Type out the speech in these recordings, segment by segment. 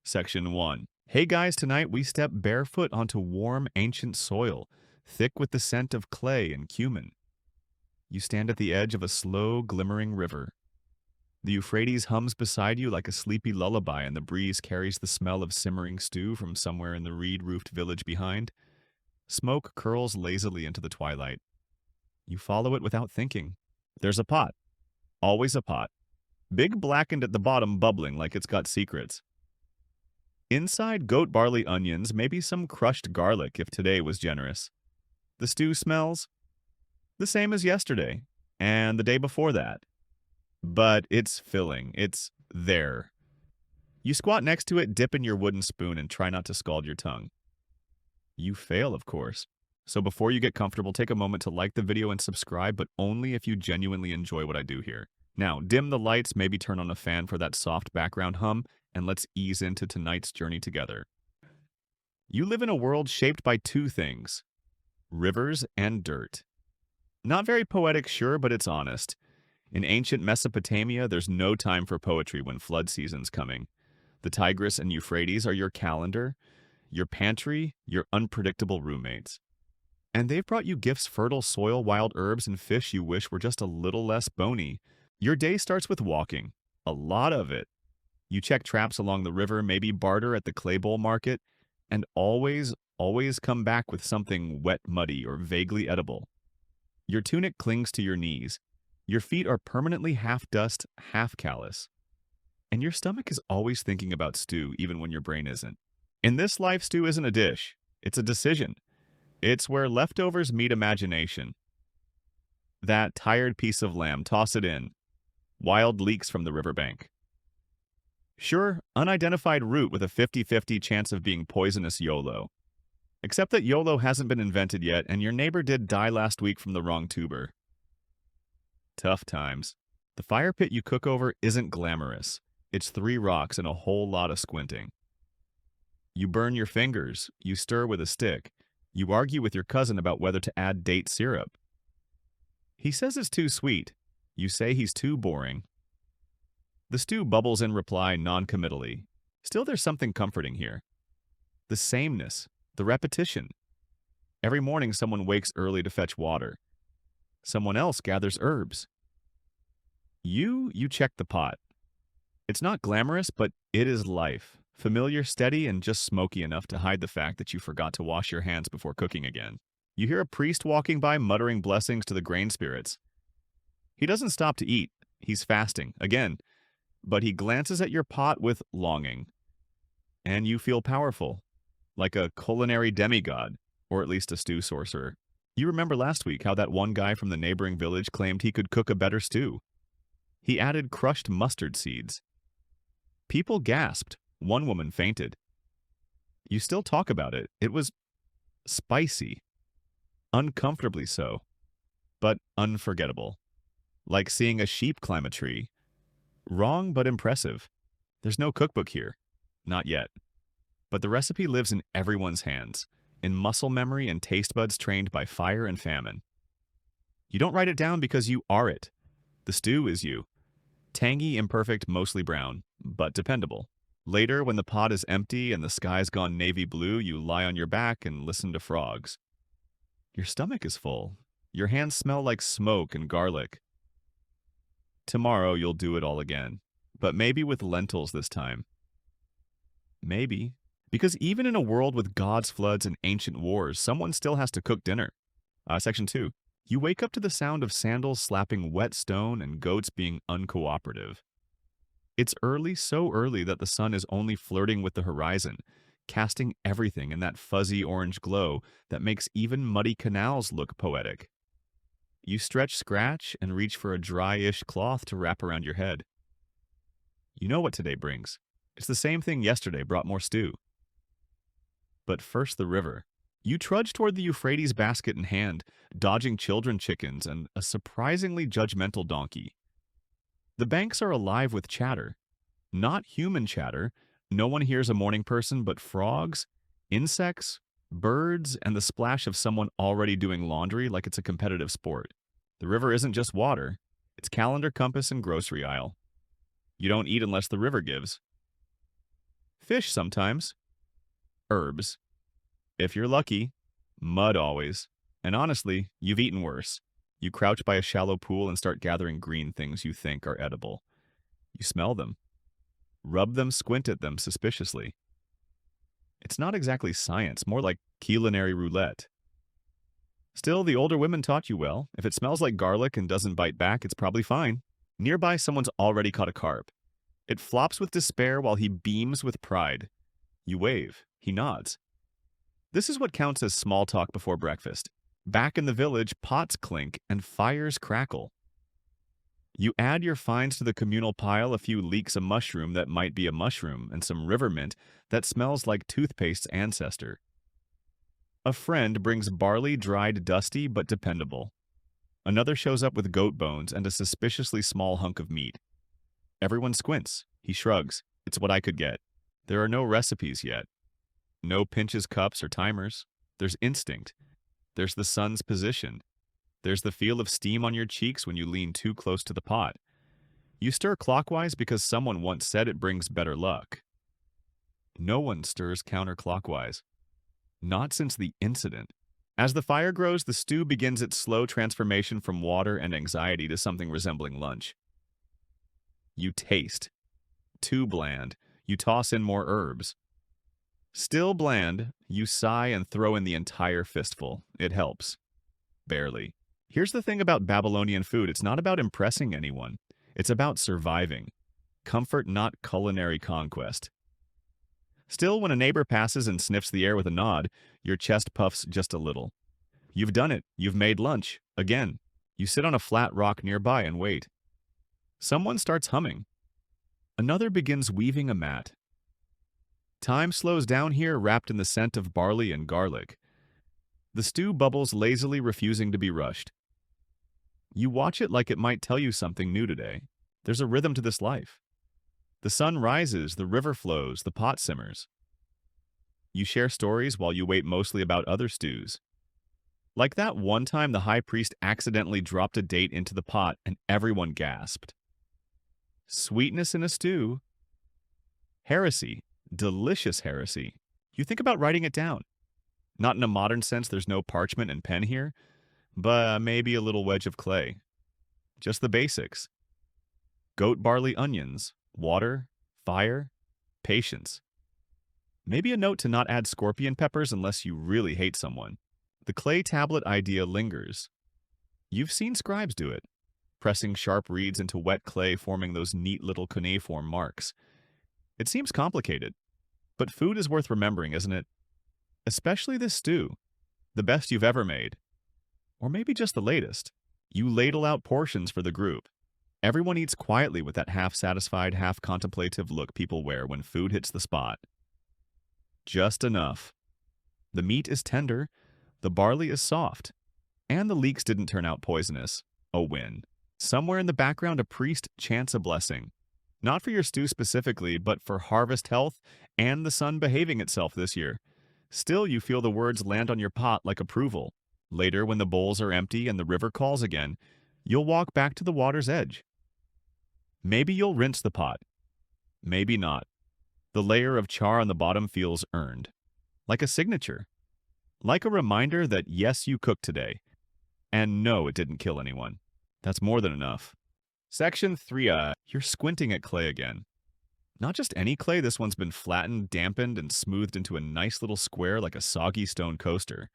Section 1. Hey guys, tonight we step barefoot onto warm, ancient soil, thick with the scent of clay and cumin. You stand at the edge of a slow, glimmering river. The Euphrates hums beside you like a sleepy lullaby, and the breeze carries the smell of simmering stew from somewhere in the reed-roofed village behind. Smoke curls lazily into the twilight. You follow it without thinking. There's a pot. Always a pot. Big blackened at the bottom, bubbling like it's got secrets. Inside, goat barley onions, maybe some crushed garlic if today was generous. The stew smells the same as yesterday and the day before that. But it's filling. It's there. You squat next to it, dip in your wooden spoon, and try not to scald your tongue. You fail, of course. So before you get comfortable, take a moment to like the video and subscribe, but only if you genuinely enjoy what I do here. Now, dim the lights, maybe turn on a fan for that soft background hum, and let's ease into tonight's journey together. You live in a world shaped by two things: rivers and dirt. Not very poetic, sure, but it's honest. In ancient Mesopotamia, there's no time for poetry when flood season's coming. The Tigris and Euphrates are your calendar, your pantry, your unpredictable roommates. And they've brought you gifts: fertile soil, wild herbs, and fish you wish were just a little less bony. Your day starts with walking. A lot of it. You check traps along the river, maybe barter at the clay bowl market, and always come back with something wet, muddy, or vaguely edible. Your tunic clings to your knees. Your feet are permanently half dust, half callous. And your stomach is always thinking about stew, even when your brain isn't. In this life, stew isn't a dish. It's a decision. It's where leftovers meet imagination. That tired piece of lamb, toss it in. Wild leaks from the riverbank. Sure, unidentified root with a 50-50 chance of being poisonous YOLO. Except that YOLO hasn't been invented yet, and your neighbor did die last week from the wrong tuber. Tough times. The fire pit you cook over isn't glamorous. It's 3 rocks and a whole lot of squinting. You burn your fingers. You stir with a stick. You argue with your cousin about whether to add date syrup. He says it's too sweet. You say he's too boring. The stew bubbles in reply non-committally. Still, there's something comforting here. The sameness, the repetition. Every morning someone wakes early to fetch water. Someone else gathers herbs. You check the pot. It's not glamorous, but it is life. Familiar, steady, and just smoky enough to hide the fact that you forgot to wash your hands before cooking again. You hear a priest walking by muttering blessings to the grain spirits. He doesn't stop to eat. He's fasting, again. But he glances at your pot with longing. And you feel powerful. Like a culinary demigod, or at least a stew sorcerer. You remember last week how that one guy from the neighboring village claimed he could cook a better stew. He added crushed mustard seeds. People gasped. One woman fainted. You still talk about it. It was spicy. Uncomfortably so. But unforgettable. Like seeing a sheep climb a tree. Wrong, but impressive. There's no cookbook here. Not yet. But the recipe lives in everyone's hands, in muscle memory and taste buds trained by fire and famine. You don't write it down because you are it. The stew is you. Tangy, imperfect, mostly brown, but dependable. Later, when the pot is empty and the sky's gone navy blue, you lie on your back and listen to frogs. Your stomach is full. Your hands smell like smoke and garlic. Tomorrow you'll do it all again, but maybe with lentils this time. Maybe. Because even in a world with gods, floods, and ancient wars, someone still has to cook dinner. Section 2. You wake up to the sound of sandals slapping wet stone and goats being uncooperative. It's early, so early that the sun is only flirting with the horizon, casting everything in that fuzzy orange glow that makes even muddy canals look poetic. You stretch, scratch, and reach for a dry-ish cloth to wrap around your head. You know what today brings. It's the same thing yesterday brought more stew. But first the river. You trudge toward the Euphrates basket in hand, dodging children chickens and a surprisingly judgmental donkey. The banks are alive with chatter. Not human chatter. No one hears a morning person, but frogs, insects, birds, and the splash of someone already doing laundry like it's a competitive sport. The river isn't just water. It's calendar, compass, and grocery aisle. You don't eat unless the river gives. Fish sometimes. Herbs. If you're lucky. Mud always. And honestly, you've eaten worse. You crouch by a shallow pool and start gathering green things you think are edible. You smell them. Rub them, squint at them suspiciously. It's not exactly science, more like culinary roulette. Still, the older women taught you well. If it smells like garlic and doesn't bite back, it's probably fine. Nearby, someone's already caught a carp. It flops with despair while he beams with pride. You wave. He nods. This is what counts as small talk before breakfast. Back in the village, pots clink and fires crackle. You add your finds to the communal pile, a few leeks of mushroom that might be a mushroom, and some river mint that smells like toothpaste's ancestor. A friend brings barley dried dusty but dependable. Another shows up with goat bones and a suspiciously small hunk of meat. Everyone squints. He shrugs. It's what I could get. There are no recipes yet. No pinches, cups, or timers. There's instinct. There's the sun's position. There's the feel of steam on your cheeks when you lean too close to the pot. You stir clockwise because someone once said it brings better luck. No one stirs counterclockwise. Not since the incident. As the fire grows, the stew begins its slow transformation from water and anxiety to something resembling lunch. You taste. Too bland. You toss in more herbs. Still bland, you sigh and throw in the entire fistful. It helps. Barely. Here's the thing about Babylonian food. It's not about impressing anyone. It's about surviving. Comfort, not culinary conquest. Still, when a neighbor passes and sniffs the air with a nod, your chest puffs just a little. You've done it. You've made lunch. Again. You sit on a flat rock nearby and wait. Someone starts humming. Another begins weaving a mat. Time slows down here, wrapped in the scent of barley and garlic. The stew bubbles lazily, refusing to be rushed. You watch it like it might tell you something new today. There's a rhythm to this life. The sun rises, the river flows, the pot simmers. You share stories while you wait, mostly about other stews. Like that one time the high priest accidentally dropped a date into the pot and everyone gasped. Sweetness in a stew. Heresy. Delicious heresy. You think about writing it down. Not in a modern sense, there's no parchment and pen here, but maybe a little wedge of clay. Just the basics. Goat barley onions, water, fire, patience. Maybe a note to not add scorpion peppers unless you really hate someone. The clay tablet idea lingers. You've seen scribes do it, pressing sharp reeds into wet clay, forming those neat little cuneiform marks. It seems complicated, but food is worth remembering, isn't it? Especially this stew, the best you've ever made. Or maybe just the latest. You ladle out portions for the group. Everyone eats quietly with that half-satisfied, half-contemplative look people wear when food hits the spot. Just enough. The meat is tender, the barley is soft, and the leeks didn't turn out poisonous. A win. Somewhere in the background, a priest chants a blessing. Not for your stew specifically, but for harvest health and the sun behaving itself this year. Still, you feel the words land on your pot like approval. Later, when the bowls are empty and the river calls again, you'll walk back to the water's edge. Maybe you'll rinse the pot. Maybe not. The layer of char on the bottom feels earned. Like a signature. Like a reminder that yes, you cooked today. And no, it didn't kill anyone. That's more than enough. Section 3. You're squinting at clay again. Not just any clay, this one's been flattened, dampened, and smoothed into a nice little square like a soggy stone coaster.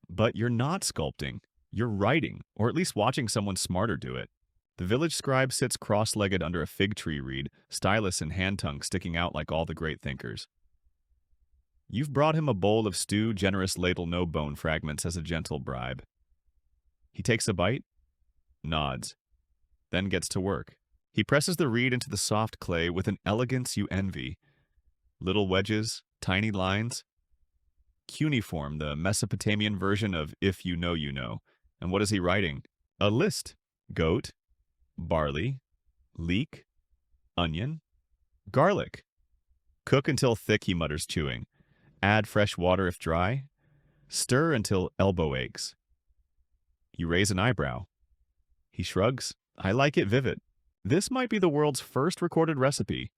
But you're not sculpting. You're writing, or at least watching someone smarter do it. The village scribe sits cross-legged under a fig tree reed, stylus and hand tongue sticking out like all the great thinkers. You've brought him a bowl of stew, generous ladle, no bone fragments, as a gentle bribe. He takes a bite, nods, then gets to work. He presses the reed into the soft clay with an elegance you envy. Little wedges, tiny lines. Cuneiform, the Mesopotamian version of if you know, you know. And what is he writing? A list. Goat, barley, leek, onion, garlic. Cook until thick, he mutters, chewing. Add fresh water if dry. Stir until elbow aches. You raise an eyebrow. He shrugs. I like it vivid. This might be the world's first recorded recipe.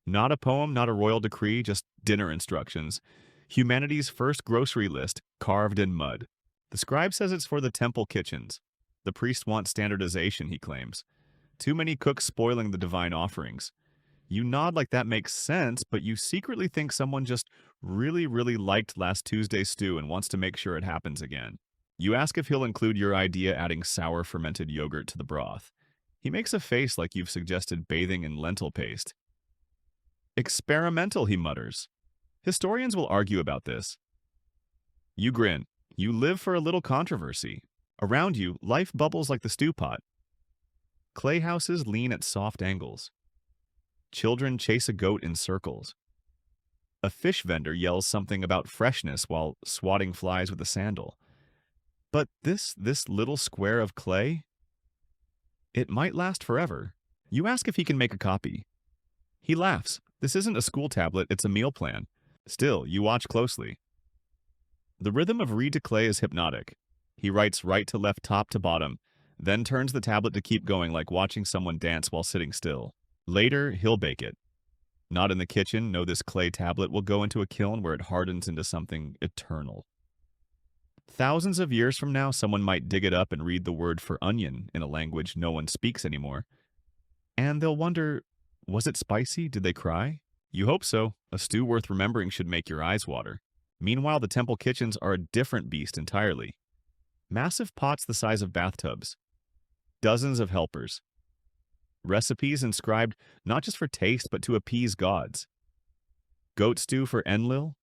Not a poem, not a royal decree, just dinner instructions. Humanity's first grocery list, carved in mud. The scribe says it's for the temple kitchens. The priest wants standardization, he claims. Too many cooks spoiling the divine offerings. You nod like that makes sense, but you secretly think someone just really, really liked last Tuesday's stew and wants to make sure it happens again. You ask if he'll include your idea adding sour fermented yogurt to the broth. He makes a face like you've suggested bathing in lentil paste. Experimental, he mutters. Historians will argue about this. You grin. You live for a little controversy. Around you, life bubbles like the stew pot. Clay houses lean at soft angles. Children chase a goat in circles. A fish vendor yells something about freshness while swatting flies with a sandal. But this little square of clay? It might last forever. You ask if he can make a copy. He laughs. This isn't a school tablet, it's a meal plan. Still, you watch closely. The rhythm of reed to clay is hypnotic. He writes right to left, top to bottom, then turns the tablet to keep going like watching someone dance while sitting still. Later, he'll bake it. Not in the kitchen, no, this clay tablet will go into a kiln where it hardens into something eternal. Thousands of years from now, someone might dig it up and read the word for onion in a language no one speaks anymore. And they'll wonder, was it spicy? Did they cry? You hope so. A stew worth remembering should make your eyes water. Meanwhile, the temple kitchens are a different beast entirely. Massive pots the size of bathtubs. Dozens of helpers. Recipes inscribed not just for taste, but to appease gods. Goat stew for Enlil.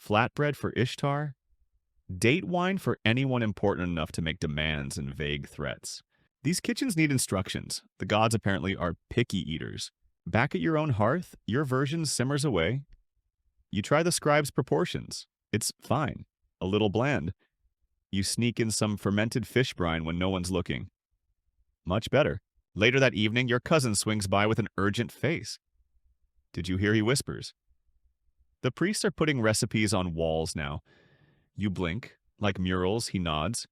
Flatbread for Ishtar. Date wine for anyone important enough to make demands and vague threats. These kitchens need instructions. The gods apparently are picky eaters. Back at your own hearth, your version simmers away. You try the scribe's proportions. It's fine. A little bland. You sneak in some fermented fish brine when no one's looking. Much better. Later that evening, your cousin swings by with an urgent face. Did you hear he whispers? The priests are putting recipes on walls now. You blink. Like murals, he nods.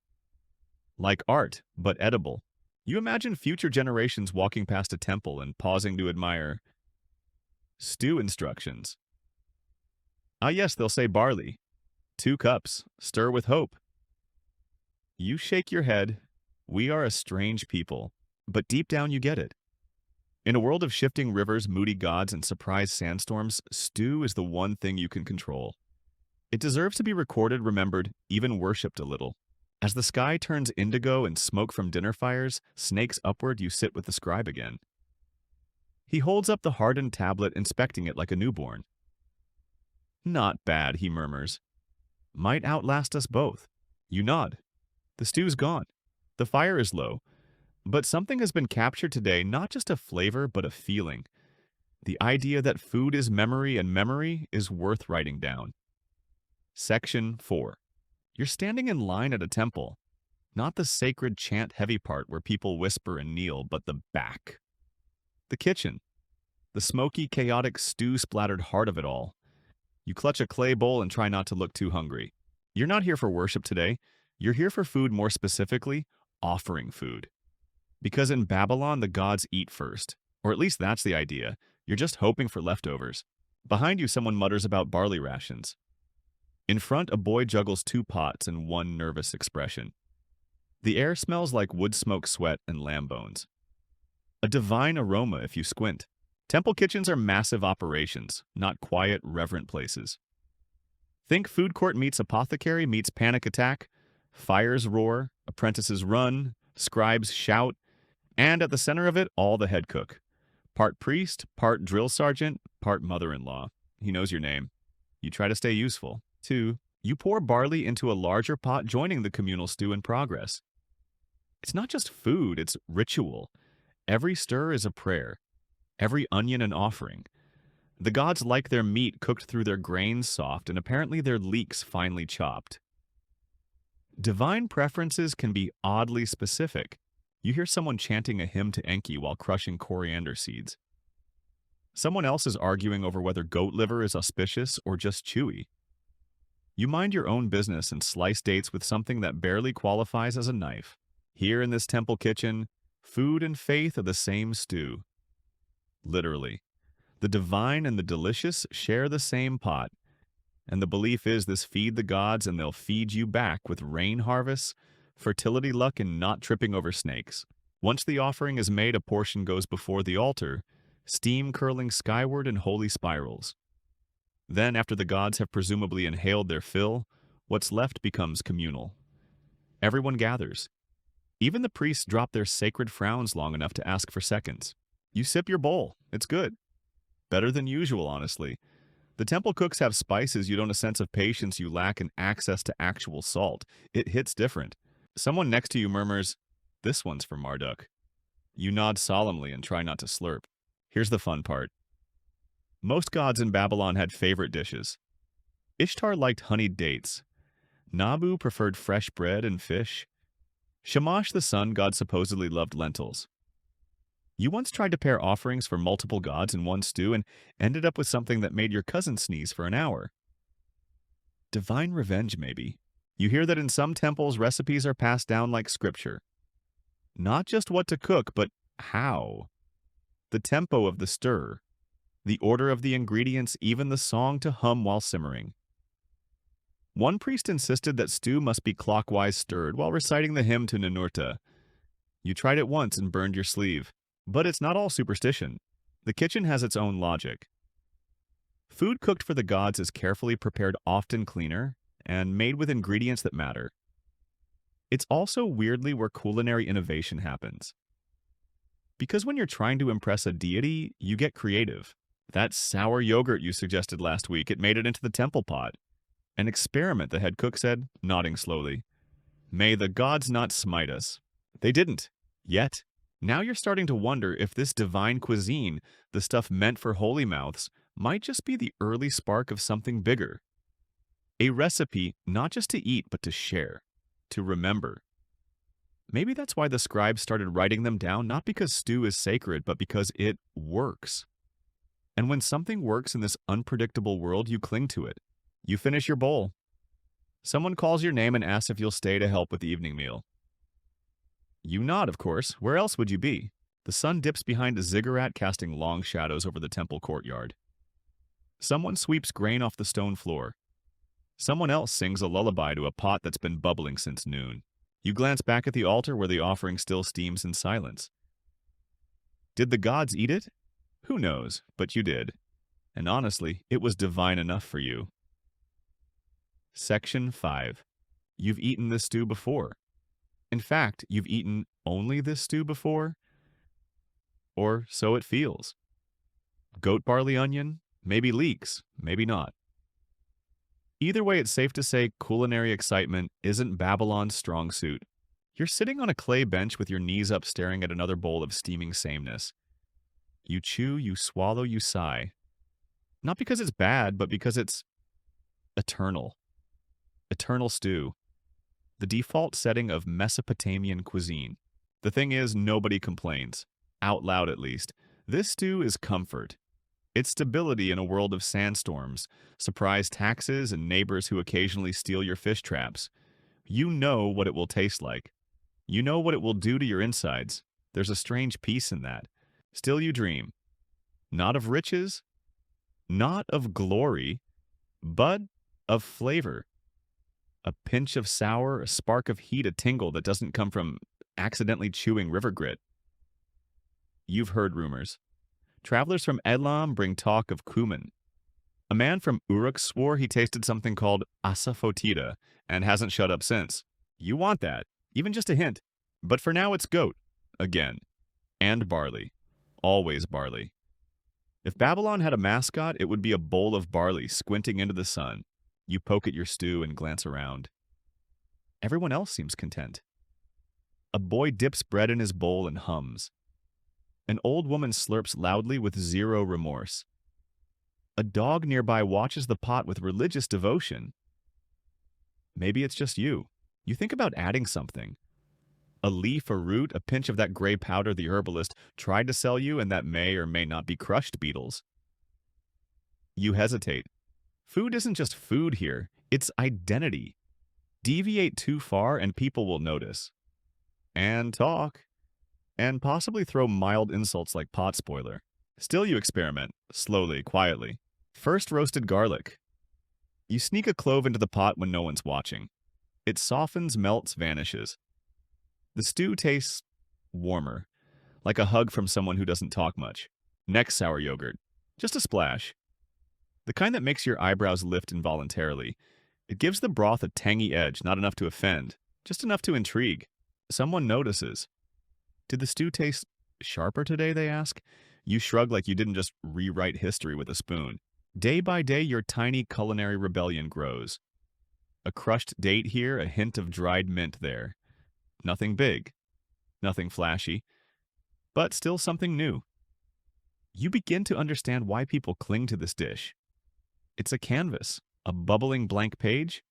Like art, but edible. You imagine future generations walking past a temple and pausing to admire stew instructions. Ah yes, they'll say barley. 2 cups. Stir with hope. You shake your head. We are a strange people. But deep down you get it. In a world of shifting rivers, moody gods, and surprise sandstorms, stew is the one thing you can control. It deserves to be recorded, remembered, even worshipped a little. As the sky turns indigo and smoke from dinner fires snakes upward, you sit with the scribe again. He holds up the hardened tablet, inspecting it like a newborn. Not bad, he murmurs. Might outlast us both. You nod. The stew's gone. The fire is low. But something has been captured today, not just a flavor, but a feeling. The idea that food is memory and memory is worth writing down. Section 4. You're standing in line at a temple. Not the sacred chant-heavy part where people whisper and kneel, but the back. The kitchen. The smoky, chaotic, stew-splattered heart of it all. You clutch a clay bowl and try not to look too hungry. You're not here for worship today. You're here for food, more specifically, offering food. Because in Babylon, the gods eat first. Or at least that's the idea. You're just hoping for leftovers. Behind you, someone mutters about barley rations. In front, a boy juggles 2 pots and one nervous expression. The air smells like wood smoke, sweat, and lamb bones. A divine aroma if you squint. Temple kitchens are massive operations, not quiet, reverent places. Think food court meets apothecary meets panic attack. Fires roar, apprentices run, scribes shout, and at the center of it, all the head cook. Part priest, part drill sergeant, part mother-in-law. He knows your name. You try to stay useful. 2. You pour barley into a larger pot, joining the communal stew in progress. It's not just food, it's ritual. Every stir is a prayer. Every onion an offering. The gods like their meat cooked through their grains soft, and apparently their leeks finely chopped. Divine preferences can be oddly specific. You hear someone chanting a hymn to Enki while crushing coriander seeds. Someone else is arguing over whether goat liver is auspicious or just chewy. You mind your own business and slice dates with something that barely qualifies as a knife. Here in this temple kitchen, food and faith are the same stew. Literally. The divine and the delicious share the same pot, and the belief is this feed the gods and they'll feed you back with rain harvests, fertility luck, and not tripping over snakes. Once the offering is made, a portion goes before the altar, steam curling skyward in holy spirals. Then, after the gods have presumably inhaled their fill, what's left becomes communal. Everyone gathers. Even the priests drop their sacred frowns long enough to ask for seconds. You sip your bowl. It's good. Better than usual, honestly. The temple cooks have spices you don't, a sense of patience you lack, and access to actual salt. It hits different. Someone next to you murmurs, "This one's for Marduk." You nod solemnly and try not to slurp. Here's the fun part. Most gods in Babylon had favorite dishes. Ishtar liked honeyed dates. Nabu preferred fresh bread and fish. Shamash, the sun god, supposedly loved lentils. You once tried to pair offerings for multiple gods in one stew and ended up with something that made your cousin sneeze for an hour. Divine revenge, maybe. You hear that in some temples, recipes are passed down like scripture. Not just what to cook, but how. The tempo of the stir, the order of the ingredients, even the song to hum while simmering. One priest insisted that stew must be clockwise stirred while reciting the hymn to Ninurta. You tried it once and burned your sleeve. But it's not all superstition. The kitchen has its own logic. Food cooked for the gods is carefully prepared, often cleaner, and made with ingredients that matter. It's also weirdly where culinary innovation happens. Because when you're trying to impress a deity, you get creative. That sour yogurt you suggested last week, it made it into the temple pot. An experiment, the head cook said, nodding slowly. May the gods not smite us. They didn't. Yet. Now you're starting to wonder if this divine cuisine, the stuff meant for holy mouths, might just be the early spark of something bigger. A recipe not just to eat, but to share, to remember. Maybe that's why the scribes started writing them down, not because stew is sacred, but because it works. And when something works in this unpredictable world, you cling to it. You finish your bowl. Someone calls your name and asks if you'll stay to help with the evening meal. You nod, of course. Where else would you be? The sun dips behind a ziggurat, casting long shadows over the temple courtyard. Someone sweeps grain off the stone floor. Someone else sings a lullaby to a pot that's been bubbling since noon. You glance back at the altar where the offering still steams in silence. Did the gods eat it? Who knows, but you did. And honestly, it was divine enough for you. Section 5. You've eaten this stew before. In fact, you've eaten only this stew before? Or so it feels. Goat barley onion? Maybe leeks, maybe not. Either way, it's safe to say culinary excitement isn't Babylon's strong suit. You're sitting on a clay bench with your knees up staring at another bowl of steaming sameness. You chew, you swallow, you sigh. Not because it's bad, but because it's eternal. Eternal stew. The default setting of Mesopotamian cuisine. The thing is, nobody complains. Out loud, at least. This stew is comfort. It's stability in a world of sandstorms, surprise taxes, and neighbors who occasionally steal your fish traps. You know what it will taste like. You know what it will do to your insides. There's a strange peace in that. Still you dream. Not of riches, not of glory, but of flavor. A pinch of sour, a spark of heat, a tingle that doesn't come from accidentally chewing river grit. You've heard rumors. Travelers from Elam bring talk of cumin. A man from Uruk swore he tasted something called asafoetida and hasn't shut up since. You want that, even just a hint. But for now it's goat. Again. And barley. Always barley. If Babylon had a mascot, it would be a bowl of barley squinting into the sun. You poke at your stew and glance around. Everyone else seems content. A boy dips bread in his bowl and hums. An old woman slurps loudly with zero remorse. A dog nearby watches the pot with religious devotion. Maybe it's just you. You think about adding something. A leaf, a root, a pinch of that gray powder the herbalist tried to sell you and that may or may not be crushed beetles. You hesitate. Food isn't just food here, it's identity. Deviate too far and people will notice. And talk. And possibly throw mild insults like pot spoiler. Still you experiment, slowly, quietly. First roasted garlic. You sneak a clove into the pot when no one's watching. It softens, melts, vanishes. The stew tastes warmer, like a hug from someone who doesn't talk much. Next sour yogurt. Just a splash. The kind that makes your eyebrows lift involuntarily. It gives the broth a tangy edge, not enough to offend, just enough to intrigue. Someone notices. Did the stew taste sharper today, they ask? You shrug like you didn't just rewrite history with a spoon. Day by day, your tiny culinary rebellion grows. A crushed date here, a hint of dried mint there. Nothing big, nothing flashy, but still something new. You begin to understand why people cling to this dish. It's a canvas, a bubbling blank page,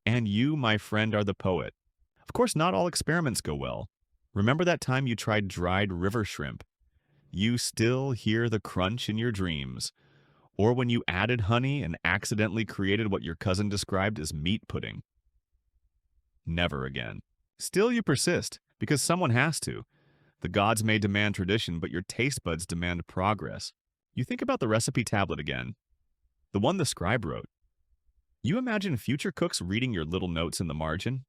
and you, my friend, are the poet. Of course, not all experiments go well. Remember that time you tried dried river shrimp? You still hear the crunch in your dreams. Or when you added honey and accidentally created what your cousin described as meat pudding. Never again. Still you persist, because someone has to. The gods may demand tradition, but your taste buds demand progress. You think about the recipe tablet again, the one the scribe wrote. You imagine future cooks reading your little notes in the margin.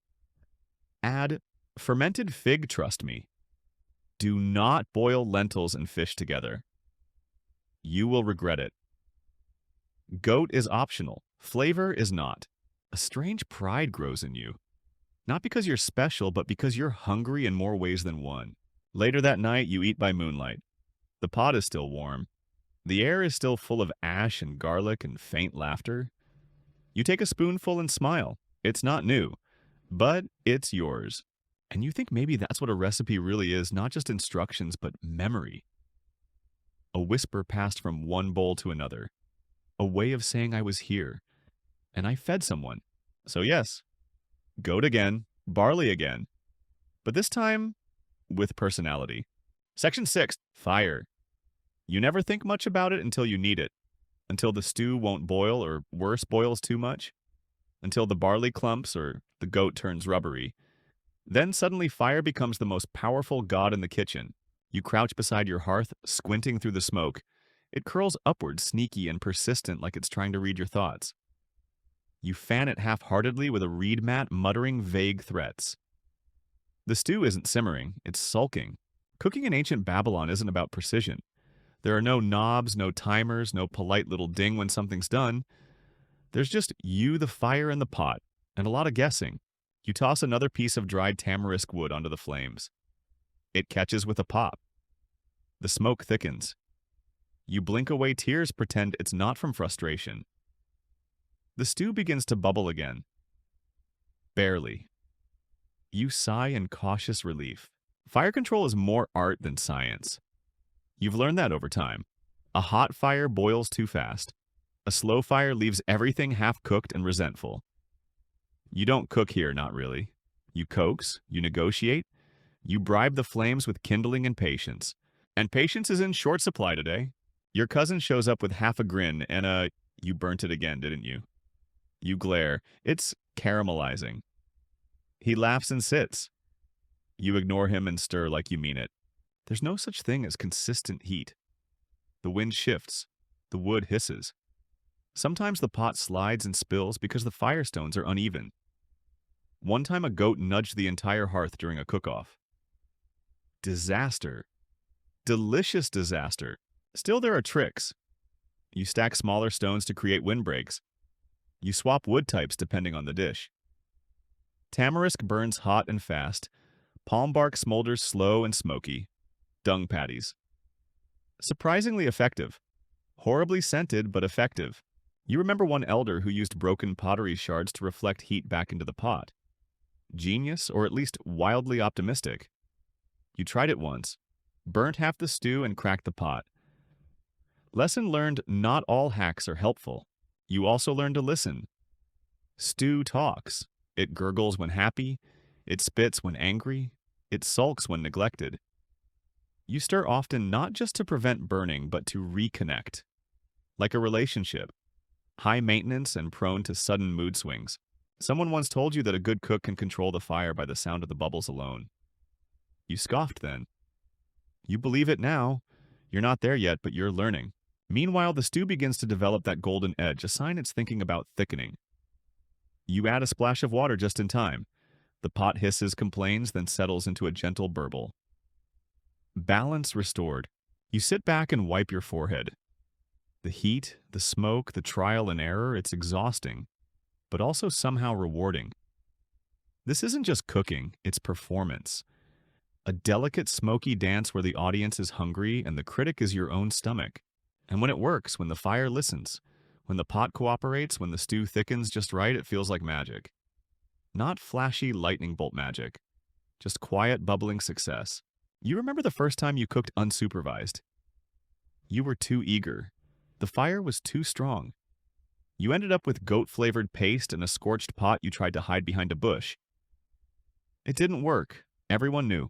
Add fermented fig, trust me. Do not boil lentils and fish together. You will regret it. Goat is optional. Flavor is not. A strange pride grows in you. Not because you're special, but because you're hungry in more ways than one. Later that night, you eat by moonlight. The pot is still warm. The air is still full of ash and garlic and faint laughter. You take a spoonful and smile. It's not new, but it's yours. And you think maybe that's what a recipe really is, not just instructions, but memory. A whisper passed from one bowl to another. A way of saying I was here. And I fed someone. So yes, goat again, barley again. But this time, with personality. Section 6, fire. You never think much about it until you need it. Until the stew won't boil, or worse, boils too much. Until the barley clumps, or the goat turns rubbery. Then suddenly fire becomes the most powerful god in the kitchen. You crouch beside your hearth, squinting through the smoke. It curls upward, sneaky and persistent, like it's trying to read your thoughts. You fan it half-heartedly with a reed mat, muttering vague threats. The stew isn't simmering, it's sulking. Cooking in ancient Babylon isn't about precision. There are no knobs, no timers, no polite little ding when something's done. There's just you, the fire, and the pot, and a lot of guessing. You toss another piece of dried tamarisk wood onto the flames. It catches with a pop. The smoke thickens. You blink away tears, pretend it's not from frustration. The stew begins to bubble again. Barely. You sigh in cautious relief. Fire control is more art than science. You've learned that over time. A hot fire boils too fast. A slow fire leaves everything half-cooked and resentful. You don't cook here, not really. You coax, you negotiate, you bribe the flames with kindling and patience. And patience is in short supply today. Your cousin shows up with half a grin and you burnt it again, didn't you? You glare. It's caramelizing. He laughs and sits. You ignore him and stir like you mean it. There's no such thing as consistent heat. The wind shifts. The wood hisses. Sometimes the pot slides and spills because the firestones are uneven. One time a goat nudged the entire hearth during a cook-off. Disaster. Delicious disaster. Still, there are tricks. You stack smaller stones to create windbreaks. You swap wood types depending on the dish. Tamarisk burns hot and fast. Palm bark smolders slow and smoky. Dung patties. Surprisingly effective. Horribly scented, but effective. You remember one elder who used broken pottery shards to reflect heat back into the pot. Genius, or at least wildly optimistic. You tried it once. Burnt half the stew and cracked the pot. Lesson learned, not all hacks are helpful. You also learn to listen. Stew talks. It gurgles when happy. It spits when angry. It sulks when neglected. You stir often not just to prevent burning, but to reconnect. Like a relationship. High maintenance and prone to sudden mood swings. Someone once told you that a good cook can control the fire by the sound of the bubbles alone. You scoffed then. You believe it now. You're not there yet, but you're learning. Meanwhile, the stew begins to develop that golden edge, a sign it's thinking about thickening. You add a splash of water just in time. The pot hisses, complains, then settles into a gentle burble. Balance restored. You sit back and wipe your forehead. The heat, the smoke, the trial and error, it's exhausting, but also somehow rewarding. This isn't just cooking, it's performance. A delicate, smoky dance where the audience is hungry and the critic is your own stomach. And when it works, when the fire listens, when the pot cooperates, when the stew thickens just right, it feels like magic. Not flashy lightning bolt magic, just quiet, bubbling success. You remember the first time you cooked unsupervised? You were too eager. The fire was too strong. You ended up with goat-flavored paste and a scorched pot you tried to hide behind a bush. It didn't work. Everyone knew.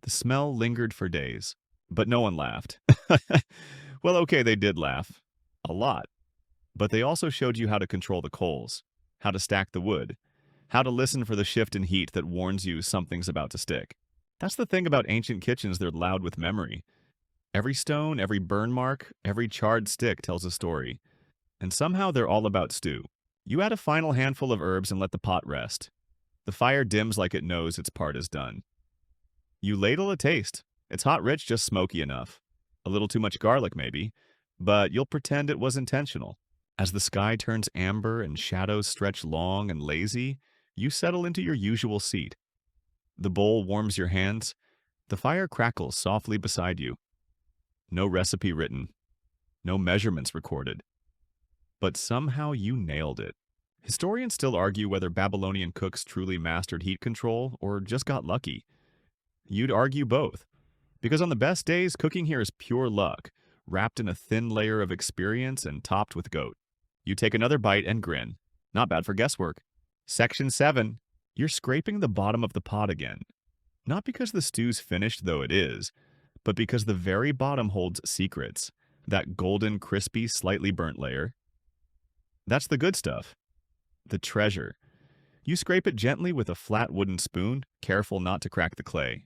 The smell lingered for days, but no one laughed. Well, okay, they did laugh. A lot. But they also showed you how to control the coals, how to stack the wood, how to listen for the shift in heat that warns you something's about to stick. That's the thing about ancient kitchens, they're loud with memory. Every stone, every burn mark, every charred stick tells a story. And somehow they're all about stew. You add a final handful of herbs and let the pot rest. The fire dims like it knows its part is done. You ladle a taste. It's hot rich, just smoky enough. A little too much garlic, maybe, but you'll pretend it was intentional. As the sky turns amber and shadows stretch long and lazy, you settle into your usual seat. The bowl warms your hands. The fire crackles softly beside you. No recipe written. No measurements recorded. But somehow you nailed it. Historians still argue whether Babylonian cooks truly mastered heat control or just got lucky. You'd argue both. Because on the best days, cooking here is pure luck, wrapped in a thin layer of experience and topped with goat. You take another bite and grin. Not bad for guesswork. Section 7. You're scraping the bottom of the pot again. Not because the stew's finished, though it is, but because the very bottom holds secrets. That golden, crispy, slightly burnt layer. That's the good stuff. The treasure. You scrape it gently with a flat wooden spoon, careful not to crack the clay.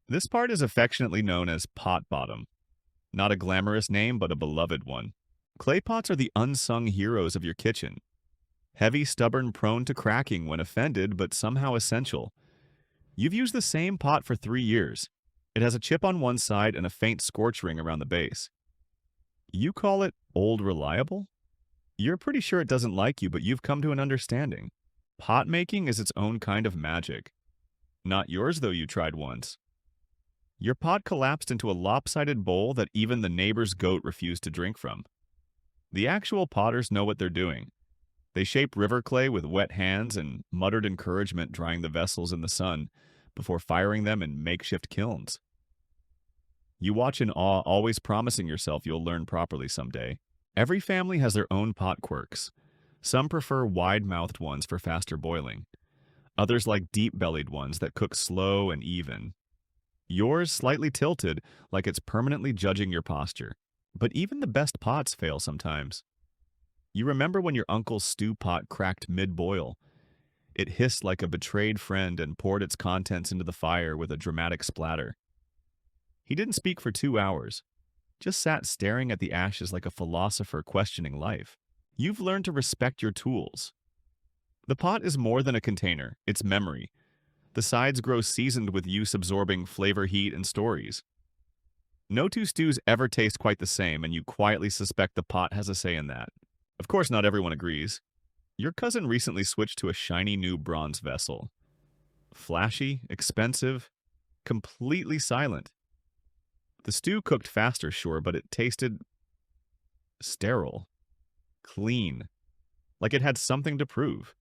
This part is affectionately known as pot bottom. Not a glamorous name, but a beloved one. Clay pots are the unsung heroes of your kitchen. Heavy, stubborn, prone to cracking when offended, but somehow essential. You've used the same pot for 3 years. It has a chip on one side and a faint scorch ring around the base. You call it old reliable? You're pretty sure it doesn't like you, but you've come to an understanding. Pot making is its own kind of magic. Not yours, though you tried once. Your pot collapsed into a lopsided bowl that even the neighbor's goat refused to drink from. The actual potters know what they're doing. They shape river clay with wet hands and muttered encouragement drying the vessels in the sun before firing them in makeshift kilns. You watch in awe, always promising yourself you'll learn properly someday. Every family has their own pot quirks. Some prefer wide-mouthed ones for faster boiling. Others like deep-bellied ones that cook slow and even. Yours slightly tilted, like it's permanently judging your posture. But even the best pots fail sometimes. You remember when your uncle's stew pot cracked mid-boil. It hissed like a betrayed friend and poured its contents into the fire with a dramatic splatter. He didn't speak for 2 hours, just sat staring at the ashes like a philosopher questioning life. You've learned to respect your tools. The pot is more than a container, it's memory. The sides grow seasoned with use absorbing flavor, heat, and stories. No two stews ever taste quite the same, and you quietly suspect the pot has a say in that. Of course, not everyone agrees. Your cousin recently switched to a shiny new bronze vessel. Flashy, expensive, completely silent. The stew cooked faster, sure, but it tasted sterile, clean, like it had something to prove.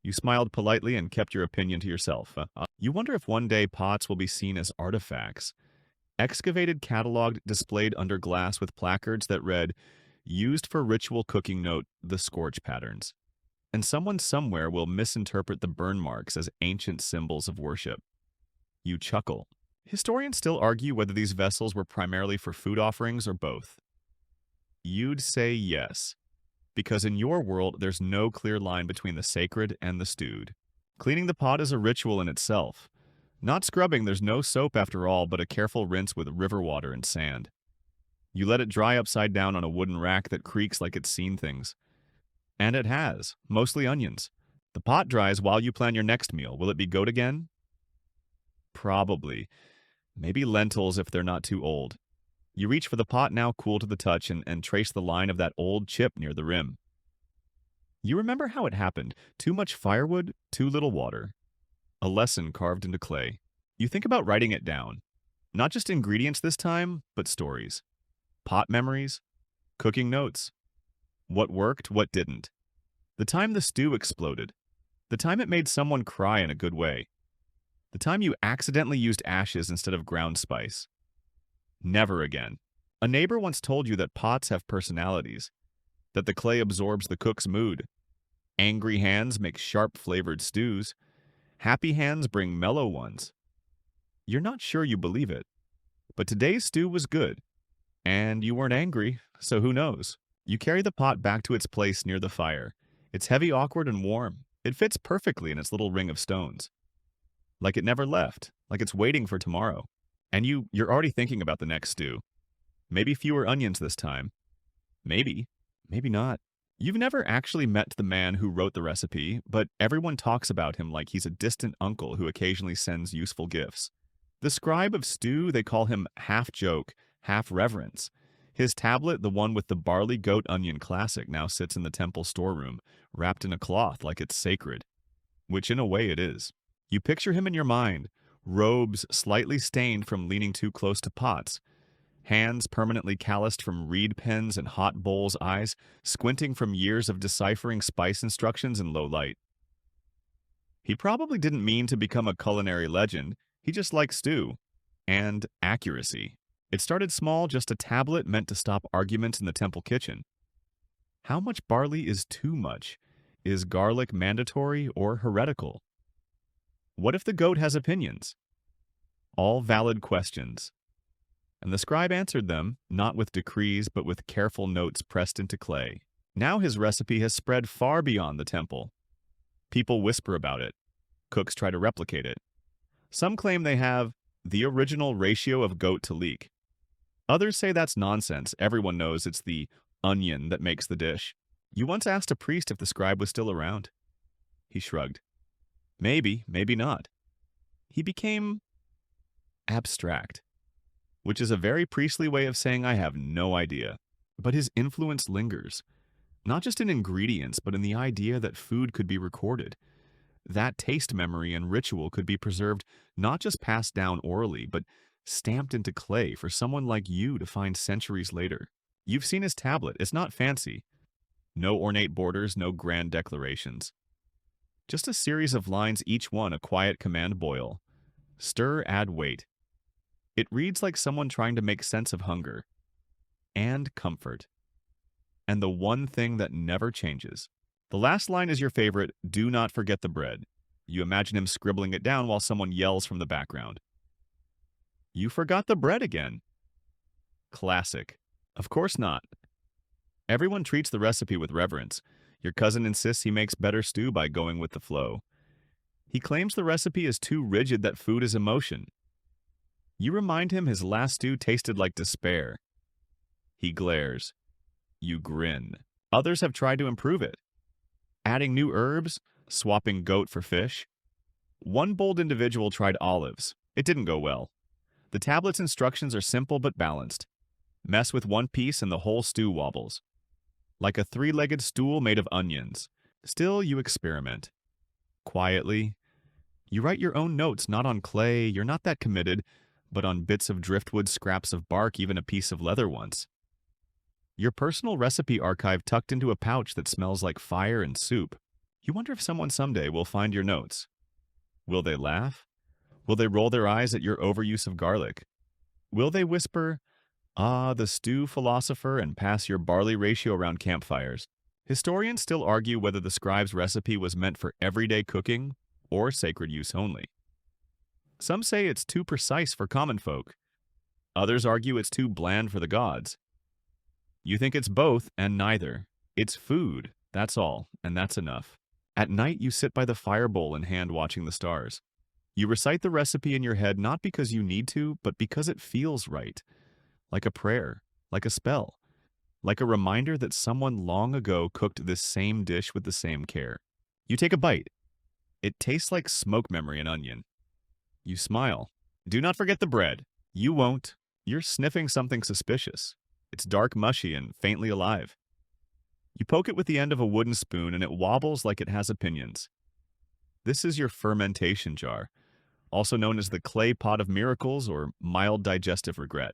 You smiled politely and kept your opinion to yourself. You wonder if one day pots will be seen as artifacts, excavated, cataloged, displayed under glass with placards that read, "Used for ritual cooking, note the scorch patterns." And someone somewhere will misinterpret the burn marks as ancient symbols of worship. You chuckle. Historians still argue whether these vessels were primarily for food offerings or both. You'd say yes, because in your world there's no clear line between the sacred and the stewed. Cleaning the pot is a ritual in itself. Not scrubbing, there's no soap after all, but a careful rinse with river water and sand. You let it dry upside down on a wooden rack that creaks like it's seen things. And it has, mostly onions. The pot dries while you plan your next meal. Will it be goat again? Probably. Maybe lentils if they're not too old. You reach for the pot now cool to the touch and trace the line of that old chip near the rim. You remember how it happened. Too much firewood, too little water. A lesson carved into clay. You think about writing it down. Not just ingredients this time, but stories. Pot memories, cooking notes. What worked, what didn't. The time the stew exploded. The time it made someone cry in a good way. The time you accidentally used ashes instead of ground spice. Never again. A neighbor once told you that pots have personalities, that the clay absorbs the cook's mood. Angry hands make sharp flavored stews. Happy hands bring mellow ones. You're not sure you believe it, but today's stew was good. And you weren't angry, so who knows? You carry the pot back to its place near the fire. It's heavy, awkward, and warm. It fits perfectly in its little ring of stones. Like it never left, like it's waiting for tomorrow. And you're already thinking about the next stew. Maybe fewer onions this time. Maybe not. You've never actually met the man who wrote the recipe, but everyone talks about him like he's a distant uncle who occasionally sends useful gifts. The scribe of stew, they call him half joke, half reverence. His tablet, the one with the barley goat onion classic, now sits in the temple storeroom, wrapped in a cloth like it's sacred. Which in a way it is. You picture him in your mind, robes slightly stained from leaning too close to pots, hands permanently calloused from reed pens and hot bowls' eyes, squinting from years of deciphering spice instructions in low light. He probably didn't mean to become a culinary legend. He just liked stew. And accuracy. It started small, just a tablet meant to stop arguments in the temple kitchen. How much barley is too much? Is garlic mandatory or heretical? What if the goat has opinions? All valid questions. And the scribe answered them, not with decrees, but with careful notes pressed into clay. Now his recipe has spread far beyond the temple. People whisper about it. Cooks try to replicate it. Some claim they have the original ratio of goat to leek. Others say that's nonsense. Everyone knows it's the onion that makes the dish. You once asked a priest if the scribe was still around. He shrugged. Maybe, maybe not. He became abstract, which is a very priestly way of saying I have no idea. But his influence lingers, not just in ingredients, but in the idea that food could be recorded. That taste memory and ritual could be preserved, not just passed down orally, but stamped into clay for someone like you to find centuries later. You've seen his tablet. It's not fancy. No ornate borders, no grand declarations. Just a series of lines, each one a quiet command: boil. Stir, add weight. It reads like someone trying to make sense of hunger and comfort. And the one thing that never changes. The last line is your favorite: do not forget the bread. You imagine him scribbling it down while someone yells from the background. You forgot the bread again. Classic. Of course not. Everyone treats the recipe with reverence. Your cousin insists he makes better stew by going with the flow. He claims the recipe is too rigid, that food is emotion. You remind him his last stew tasted like despair. He glares. You grin. Others have tried to improve it. Adding new herbs, swapping goat for fish. One bold individual tried olives. It didn't go well. The tablet's instructions are simple but balanced. Mess with one piece and the whole stew wobbles. Like a three-legged stool made of onions. Still, you experiment. Quietly. You write your own notes, not on clay, you're not that committed, but on bits of driftwood, scraps of bark, even a piece of leather once. Your personal recipe archive tucked into a pouch that smells like fire and soup. You wonder if someone someday will find your notes. Will they laugh? Will they roll their eyes at your overuse of garlic? Will they whisper, "Ah, the stew philosopher," and pass your barley ratio around campfires? Historians still argue whether the scribe's recipe was meant for everyday cooking or sacred use only. Some say it's too precise for common folk. Others argue it's too bland for the gods. You think it's both and neither. It's food, that's all, and that's enough. At night, you sit by the fire bowl in hand watching the stars. You recite the recipe in your head not because you need to, but because it feels right, like a prayer, like a spell, like a reminder that someone long ago cooked this same dish with the same care. You take a bite. It tastes like smoke memory and onion. You smile. Do not forget the bread. You won't. You're sniffing something suspicious. It's dark, mushy, and faintly alive. You poke it with the end of a wooden spoon and it wobbles like it has opinions. This is your fermentation jar, also known as the clay pot of miracles or mild digestive regret.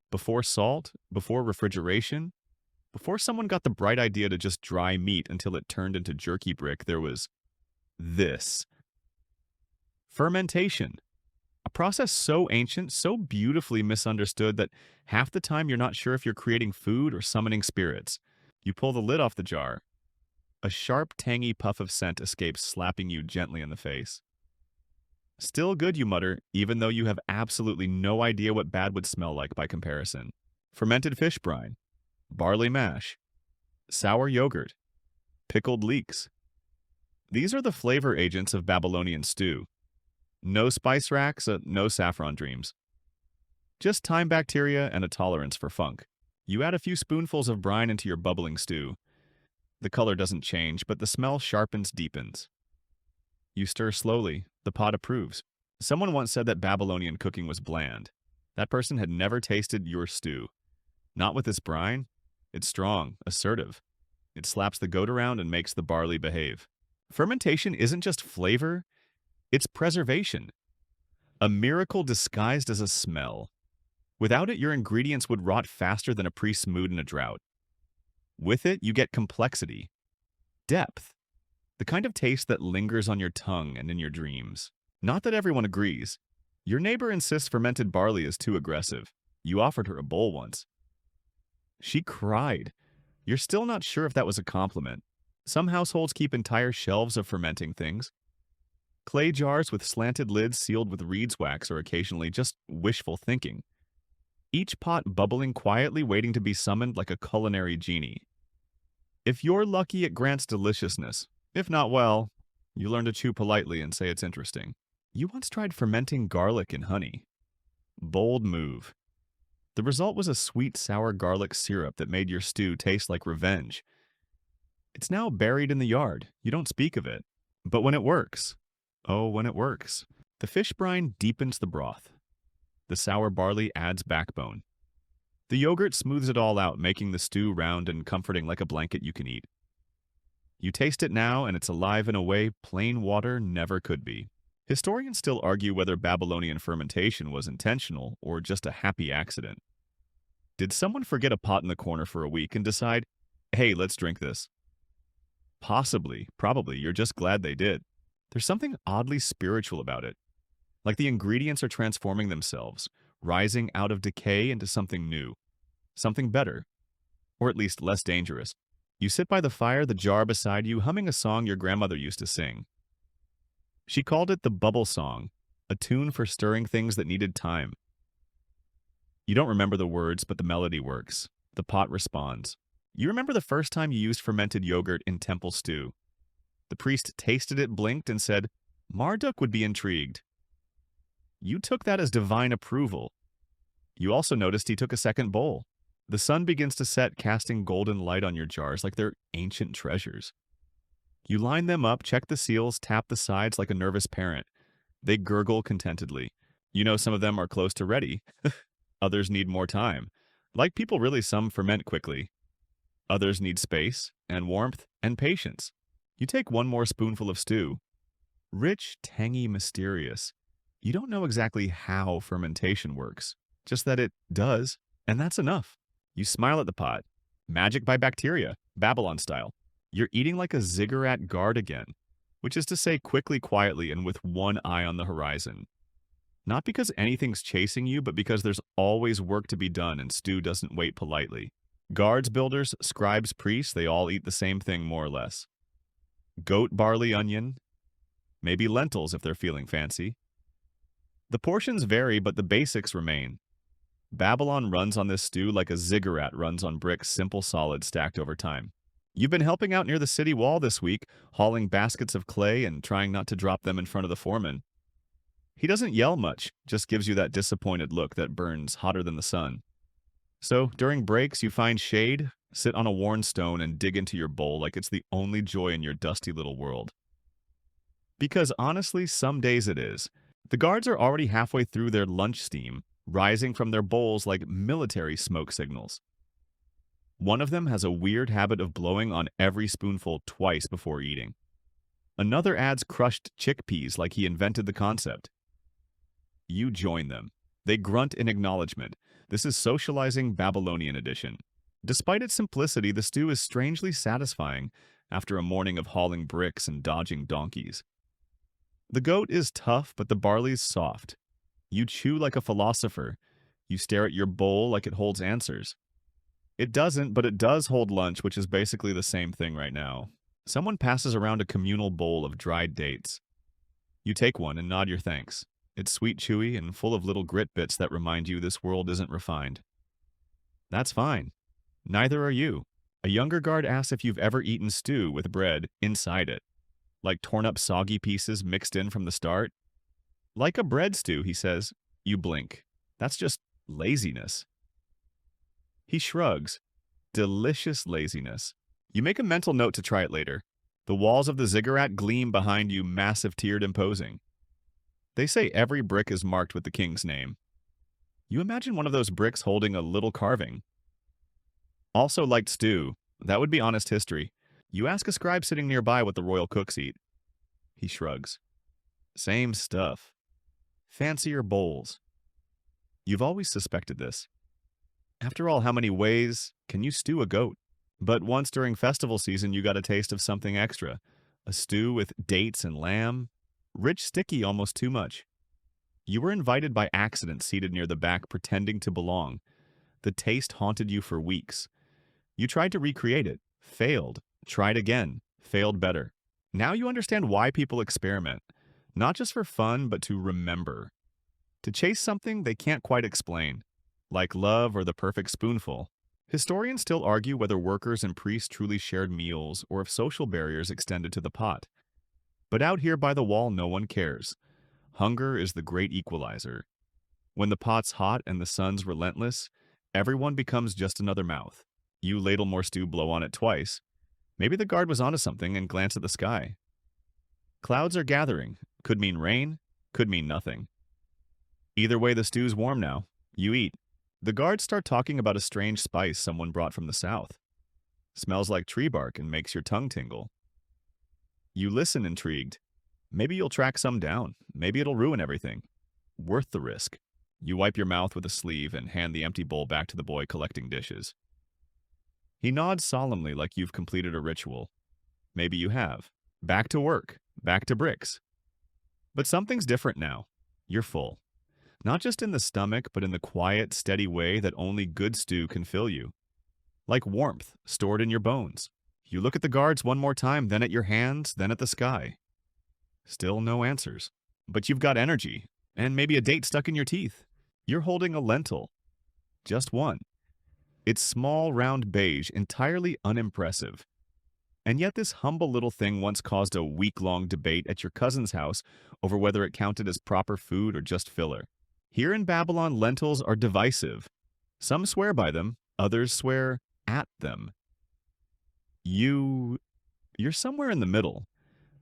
Before salt, before refrigeration, before someone got the bright idea to just dry meat until it turned into jerky brick, there was this. Fermentation. A process so ancient, so beautifully misunderstood that half the time you're not sure if you're creating food or summoning spirits. You pull the lid off the jar. A sharp, tangy puff of scent escapes, slapping you gently in the face. Still good, you mutter, even though you have absolutely no idea what bad would smell like by comparison. Fermented fish brine, barley mash, sour yogurt, pickled leeks. These are the flavor agents of Babylonian stew. No spice racks, no saffron dreams. Just time bacteria and a tolerance for funk. You add a few spoonfuls of brine into your bubbling stew. The color doesn't change, but the smell sharpens, deepens. You stir slowly. The pot approves. Someone once said that Babylonian cooking was bland. That person had never tasted your stew. Not with this brine. It's strong, assertive. It slaps the goat around and makes the barley behave. Fermentation isn't just flavor, it's preservation. A miracle disguised as a smell. Without it, your ingredients would rot faster than a priest's mood in a drought. With it, you get complexity, depth, the kind of taste that lingers on your tongue and in your dreams. Not that everyone agrees. Your neighbor insists fermented barley is too aggressive. You offered her a bowl once. She cried. You're still not sure if that was a compliment. Some households keep entire shelves of fermenting things. Clay jars with slanted lids sealed with reed's wax are occasionally just wishful thinking. Each pot bubbling quietly, waiting to be summoned like a culinary genie. If you're lucky, it grants deliciousness. If not, well, you learn to chew politely and say it's interesting. You once tried fermenting garlic in honey. Bold move. The result was a sweet, sour garlic syrup that made your stew taste like revenge. It's now buried in the yard. You don't speak of it. But when it works, oh, when it works, the fish brine deepens the broth. The sour barley adds backbone. The yogurt smooths it all out, making the stew round and comforting like a blanket you can eat. You taste it now, and it's alive in a way plain water never could be. Historians still argue whether Babylonian fermentation was intentional or just a happy accident. Did someone forget a pot in the corner for a week and decide, hey, let's drink this? Possibly, probably, you're just glad they did. There's something oddly spiritual about it. Like the ingredients are transforming themselves, rising out of decay into something new, something better, or at least less dangerous. You sit by the fire, the jar beside you, humming a song your grandmother used to sing. She called it the bubble song, a tune for stirring things that needed time. You don't remember the words, but the melody works. The pot responds. You remember the first time you used fermented yogurt in temple stew. The priest tasted it, blinked, and said, Marduk would be intrigued. You took that as divine approval. You also noticed he took a second bowl. The sun begins to set, casting golden light on your jars like they're ancient treasures. You line them up, check the seals, tap the sides like a nervous parent. They gurgle contentedly. You know some of them are close to ready. Others need more time. Like people really, some ferment quickly. Others need space and warmth and patience. You take one more spoonful of stew. Rich, tangy, mysterious. You don't know exactly how fermentation works, just that it does, and that's enough. You smile at the pot. Magic by bacteria, Babylon style. You're eating like a ziggurat guard again, which is to say quickly, quietly, and with one eye on the horizon. Not because anything's chasing you, but because there's always work to be done and stew doesn't wait politely. Guards, builders, scribes, priests, they all eat the same thing more or less. Goat, barley, onion, maybe lentils if they're feeling fancy. The portions vary, but the basics remain. Babylon runs on this stew like a ziggurat runs on bricks, simple, solid, stacked over time. You've been helping out near the city wall this week, hauling baskets of clay and trying not to drop them in front of the foreman. He doesn't yell much, just gives you that disappointed look that burns hotter than the sun. So, during breaks, you find shade, sit on a worn stone, and dig into your bowl like it's the only joy in your dusty little world. Because honestly, some days it is. The guards are already halfway through their lunch steam, rising from their bowls like military smoke signals. One of them has a weird habit of blowing on every spoonful twice before eating. Another adds crushed chickpeas like he invented the concept. You join them. They grunt in acknowledgement. This is socializing Babylonian edition. Despite its simplicity, the stew is strangely satisfying after a morning of hauling bricks and dodging donkeys. The goat is tough, but the barley's soft. You chew like a philosopher. You stare at your bowl like it holds answers. It doesn't, but it does hold lunch, which is basically the same thing right now. Someone passes around a communal bowl of dried dates. You take one and nod your thanks. It's sweet, chewy, and full of little grit bits that remind you this world isn't refined. That's fine. Neither are you. A younger guard asks if you've ever eaten stew with bread inside it, like torn up soggy pieces mixed in from the start. Like a bread stew, he says. You blink. That's just laziness. He shrugs. Delicious laziness. You make a mental note to try it later. The walls of the ziggurat gleam behind you, massive, tiered, imposing. They say every brick is marked with the king's name. You imagine one of those bricks holding a little carving. Also liked stew. That would be honest history. You ask a scribe sitting nearby what the royal cooks eat. He shrugs. Same stuff. Fancier bowls. You've always suspected this. After all, how many ways can you stew a goat? But once during festival season, you got a taste of something extra. A stew with dates and lamb. Rich, sticky, almost too much. You were invited by accident, seated near the back, pretending to belong. The taste haunted you for weeks. You tried to recreate it. Failed. Tried again. Failed better. Now you understand why people experiment. Not just for fun, but to remember. To chase something they can't quite explain. Like love or the perfect spoonful. Historians still argue whether workers and priests truly shared meals or if social barriers extended to the pot. But out here by the wall, no one cares. Hunger is the great equalizer. When the pot's hot and the sun's relentless, everyone becomes just another mouth. You ladle more stew, blow on it twice. Maybe the guard was onto something and glance at the sky. Clouds are gathering. Could mean rain, could mean nothing. Either way, the stew's warm now. You eat. The guards start talking about a strange spice someone brought from the south. Smells like tree bark and makes your tongue tingle. You listen intrigued. Maybe you'll track some down. Maybe it'll ruin everything. Worth the risk. You wipe your mouth with a sleeve and hand the empty bowl back to the boy collecting dishes. He nods solemnly like you've completed a ritual. Maybe you have. Back to work. Back to bricks. But something's different now. You're full. Not just in the stomach, but in the quiet, steady way that only good stew can fill you. Like warmth stored in your bones. You look at the guards one more time, then at your hands, then at the sky. Still no answers. But you've got energy, and maybe a date stuck in your teeth. You're holding a lentil. Just one. It's small, round beige, entirely unimpressive. And yet this humble little thing once caused a week-long debate at your cousin's house over whether it counted as proper food or just filler. Here in Babylon, lentils are divisive. Some swear by them, others swear at them. You're somewhere in the middle.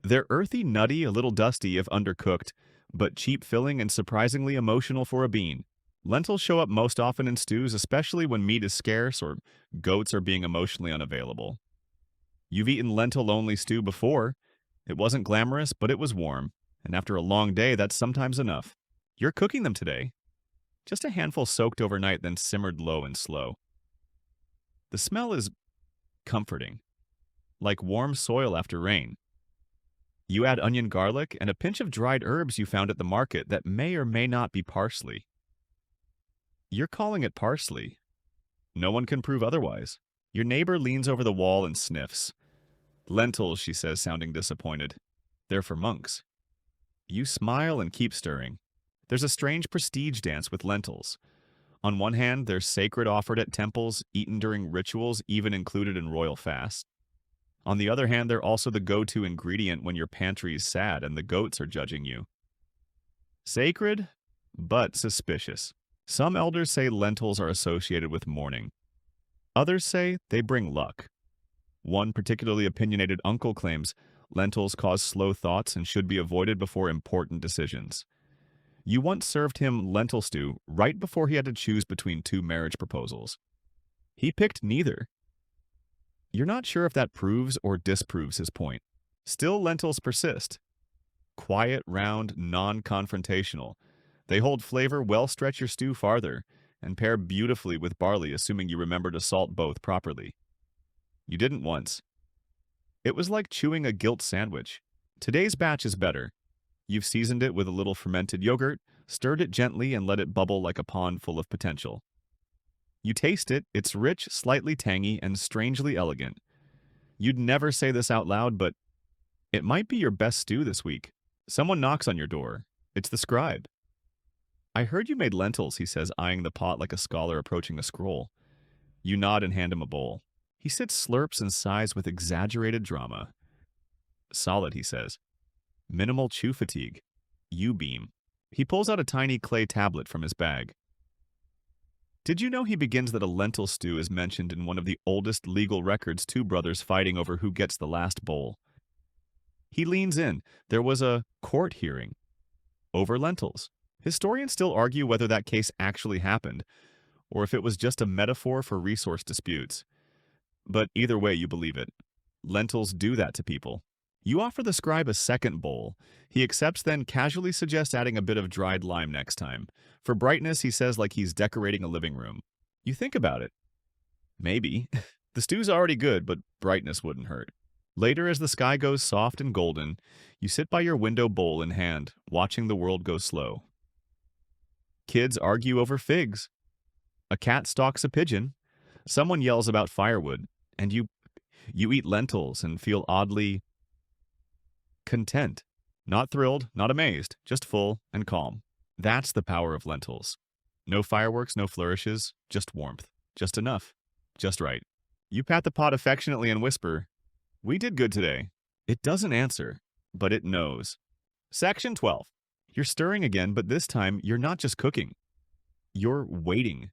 They're earthy, nutty, a little dusty if undercooked, but cheap filling and surprisingly emotional for a bean. Lentils show up most often in stews, especially when meat is scarce or goats are being emotionally unavailable. You've eaten lentil-only stew before. It wasn't glamorous, but it was warm. And after a long day, that's sometimes enough. You're cooking them today. Just a handful soaked overnight, then simmered low and slow. The smell is comforting, like warm soil after rain. You add onion, garlic, and a pinch of dried herbs you found at the market that may or may not be parsley. You're calling it parsley. No one can prove otherwise. Your neighbor leans over the wall and sniffs. Lentils, she says, sounding disappointed. They're for monks. You smile and keep stirring. There's a strange prestige dance with lentils. On one hand, they're sacred, offered at temples, eaten during rituals, even included in royal fasts. On the other hand, they're also the go-to ingredient when your pantry is sad and the goats are judging you. Sacred, but suspicious. Some elders say lentils are associated with mourning. Others say they bring luck. One particularly opinionated uncle claims lentils cause slow thoughts and should be avoided before important decisions. You once served him lentil stew right before he had to choose between two marriage proposals. He picked neither. You're not sure if that proves or disproves his point. Still, lentils persist. Quiet, round, non-confrontational. They hold flavor, well stretch your stew farther, and pair beautifully with barley, assuming you remember to salt both properly. You didn't once. It was like chewing a guilt sandwich. Today's batch is better. You've seasoned it with a little fermented yogurt, stirred it gently, and let it bubble like a pond full of potential. You taste it, it's rich, slightly tangy, and strangely elegant. You'd never say this out loud, but it might be your best stew this week. Someone knocks on your door. It's the scribe. I heard you made lentils, he says, eyeing the pot like a scholar approaching a scroll. You nod and hand him a bowl. He sits, slurps, and sighs with exaggerated drama. Solid, he says. Minimal chew fatigue. You beam. He pulls out a tiny clay tablet from his bag. Did you know he begins that a lentil stew is mentioned in one of the oldest legal records, two brothers fighting over who gets the last bowl? He leans in. There was a court hearing over lentils. Historians still argue whether that case actually happened, or if it was just a metaphor for resource disputes. But either way, you believe it. Lentils do that to people. You offer the scribe a second bowl. He accepts, then casually suggests adding a bit of dried lime next time. For brightness, he says, like he's decorating a living room. You think about it. Maybe. The stew's already good, but brightness wouldn't hurt. Later, as the sky goes soft and golden, you sit by your window, bowl in hand, watching the world go slow. Kids argue over figs. A cat stalks a pigeon. Someone yells about firewood. And you eat lentils and feel oddly content. Not thrilled, not amazed, just full and calm. That's the power of lentils. No fireworks, no flourishes, just warmth. Just enough. Just right. You pat the pot affectionately and whisper, "We did good today." It doesn't answer, but it knows. Section 12. You're stirring again, but this time you're not just cooking. You're waiting.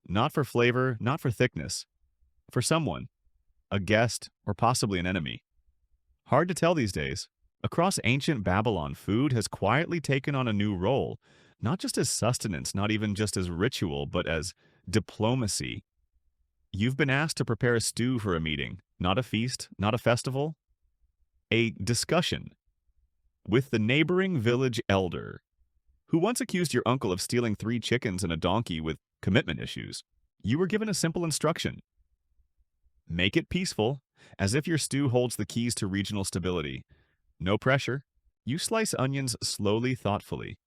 Not for flavor, not for thickness. For someone. A guest, or possibly an enemy. Hard to tell these days. Across ancient Babylon, food has quietly taken on a new role, not just as sustenance, not even just as ritual, but as diplomacy. You've been asked to prepare a stew for a meeting, not a feast, not a festival, a discussion with the neighboring village elder, who once accused your uncle of stealing 3 chickens and a donkey with commitment issues. You were given a simple instruction. Make it peaceful, as if your stew holds the keys to regional stability. No pressure. You slice onions slowly, thoughtfully.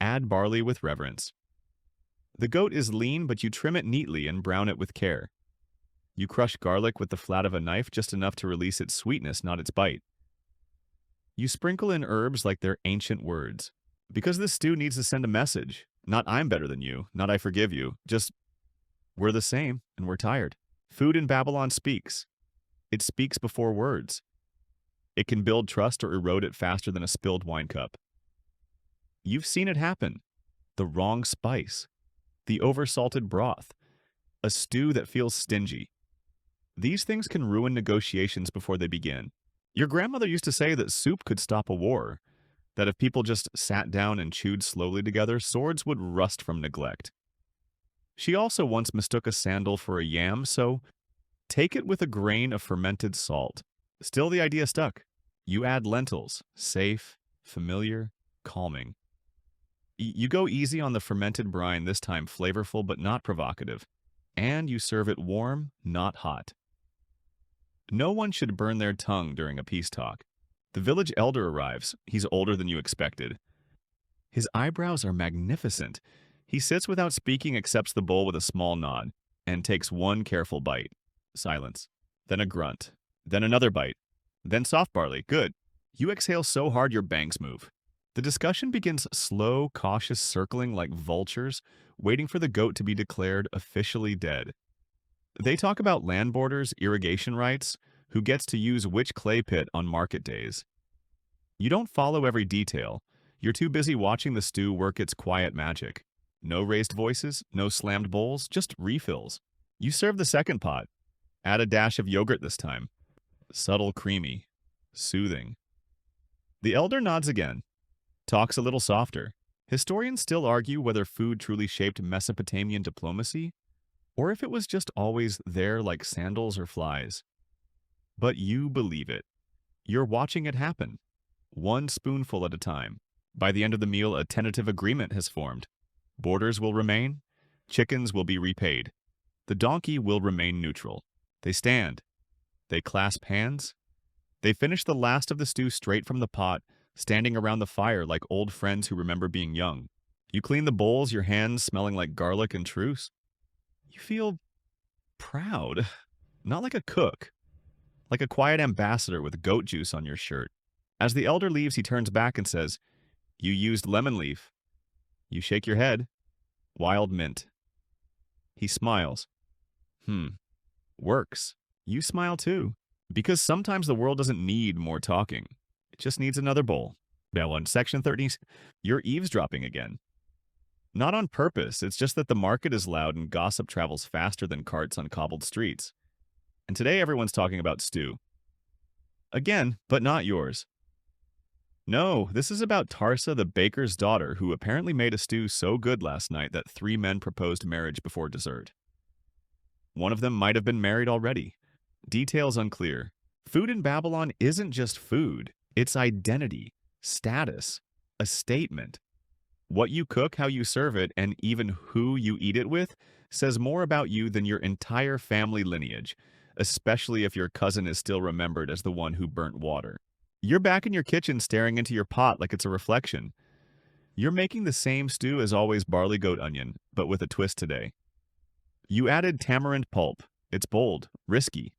Add barley with reverence. The goat is lean, but you trim it neatly and brown it with care. You crush garlic with the flat of a knife, just enough to release its sweetness, not its bite. You sprinkle in herbs like they're ancient words. Because this stew needs to send a message. Not I'm better than you, not I forgive you, just we're the same and we're tired. Food in Babylon speaks. It speaks before words. It can build trust or erode it faster than a spilled wine cup. You've seen it happen. The wrong spice. The oversalted broth. A stew that feels stingy. These things can ruin negotiations before they begin. Your grandmother used to say that soup could stop a war, that if people just sat down and chewed slowly together, swords would rust from neglect. She also once mistook a sandal for a yam, so take it with a grain of fermented salt. Still, the idea stuck. You add lentils, safe, familiar, calming. You go easy on the fermented brine, this time flavorful but not provocative. And you serve it warm, not hot. No one should burn their tongue during a peace talk. The village elder arrives. He's older than you expected. His eyebrows are magnificent. He sits without speaking, accepts the bowl with a small nod, and takes one careful bite. Silence. Then a grunt. Then another bite. Then soft barley. Good. You exhale so hard your bangs move. The discussion begins slow, cautious circling like vultures, waiting for the goat to be declared officially dead. They talk about land borders, irrigation rights, who gets to use which clay pit on market days. You don't follow every detail. You're too busy watching the stew work its quiet magic. No raised voices, no slammed bowls, just refills. You serve the second pot. Add a dash of yogurt this time. Subtle, creamy, soothing. The elder nods again, talks a little softer. Historians still argue whether food truly shaped Mesopotamian diplomacy, or if it was just always there like sandals or flies. But you believe it. You're watching it happen, one spoonful at a time. By the end of the meal, a tentative agreement has formed. Borders will remain, chickens will be repaid. The donkey will remain neutral. They stand. They clasp hands. They finish the last of the stew straight from the pot, standing around the fire like old friends who remember being young. You clean the bowls, your hands smelling like garlic and truce. You feel proud. Not like a cook, like a quiet ambassador with goat juice on your shirt. As the elder leaves, he turns back and says, "You used lemon leaf." You shake your head. "Wild mint." He smiles. Works. You smile too. Because sometimes the world doesn't need more talking. It just needs another bowl. Now on Section 30, you're eavesdropping again. Not on purpose, it's just that the market is loud and gossip travels faster than carts on cobbled streets. And today everyone's talking about stew. Again, but not yours. No, this is about Tarsa, the baker's daughter, who apparently made a stew so good last night that 3 men proposed marriage before dessert. One of them might have been married already. Details unclear. Food in Babylon isn't just food. It's identity, status, a statement. What you cook, how you serve it, and even who you eat it with says more about you than your entire family lineage, especially if your cousin is still remembered as the one who burnt water. You're back in your kitchen staring into your pot like it's a reflection. You're making the same stew as always, barley goat onion, but with a twist today. You added tamarind pulp. It's bold, risky.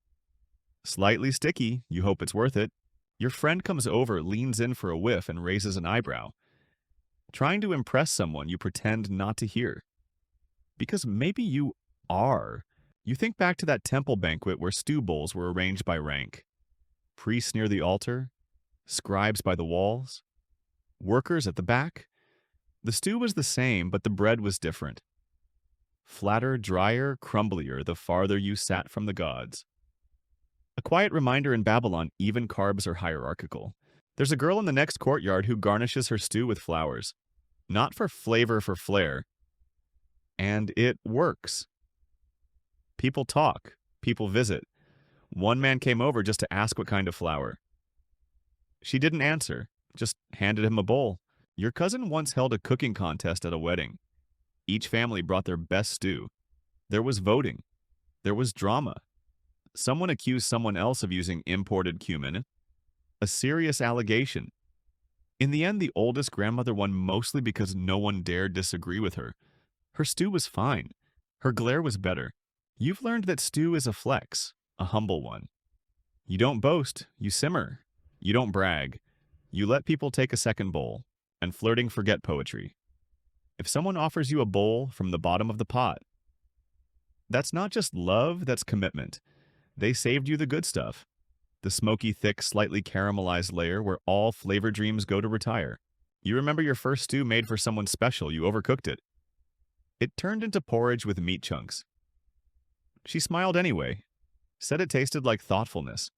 Slightly sticky, you hope it's worth it. Your friend comes over, leans in for a whiff, and raises an eyebrow. Trying to impress someone you pretend not to hear. Because maybe you are. You think back to that temple banquet where stew bowls were arranged by rank. Priests near the altar, scribes by the walls, workers at the back. The stew was the same, but the bread was different. Flatter, drier, crumblier the farther you sat from the gods. A quiet reminder in Babylon, even carbs are hierarchical. There's a girl in the next courtyard who garnishes her stew with flowers. Not for flavor, for flair. And it works. People talk. People visit. One man came over just to ask what kind of flower. She didn't answer, just handed him a bowl. Your cousin once held a cooking contest at a wedding. Each family brought their best stew. There was voting. There was drama. Someone accused someone else of using imported cumin. A serious allegation. In the end, the oldest grandmother won mostly because no one dared disagree with her. Her stew was fine. Her glare was better. You've learned that stew is a flex, a humble one. You don't boast, you simmer. You don't brag. You let people take a second bowl, and flirting forget poetry. If someone offers you a bowl from the bottom of the pot, that's not just love, that's commitment. They saved you the good stuff. The smoky, thick, slightly caramelized layer where all flavor dreams go to retire. You remember your first stew made for someone special, you overcooked it. It turned into porridge with meat chunks. She smiled anyway, said it tasted like thoughtfulness.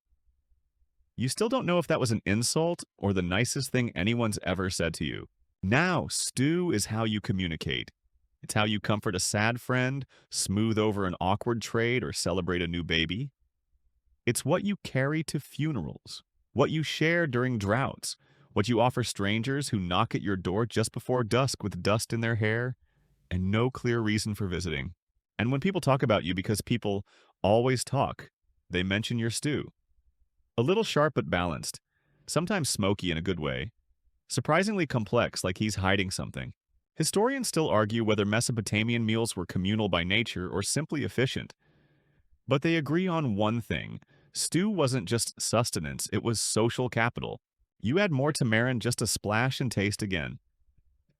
You still don't know if that was an insult or the nicest thing anyone's ever said to you. Now, stew is how you communicate. It's how you comfort a sad friend, smooth over an awkward trade, or celebrate a new baby. It's what you carry to funerals, what you share during droughts, what you offer strangers who knock at your door just before dusk with dust in their hair and no clear reason for visiting. And when people talk about you, because people always talk, they mention your stew. A little sharp but balanced, sometimes smoky in a good way, surprisingly complex, like he's hiding something. Historians still argue whether Mesopotamian meals were communal by nature or simply efficient. But they agree on one thing. Stew wasn't just sustenance, it was social capital. You add more tamarin just to splash and taste again.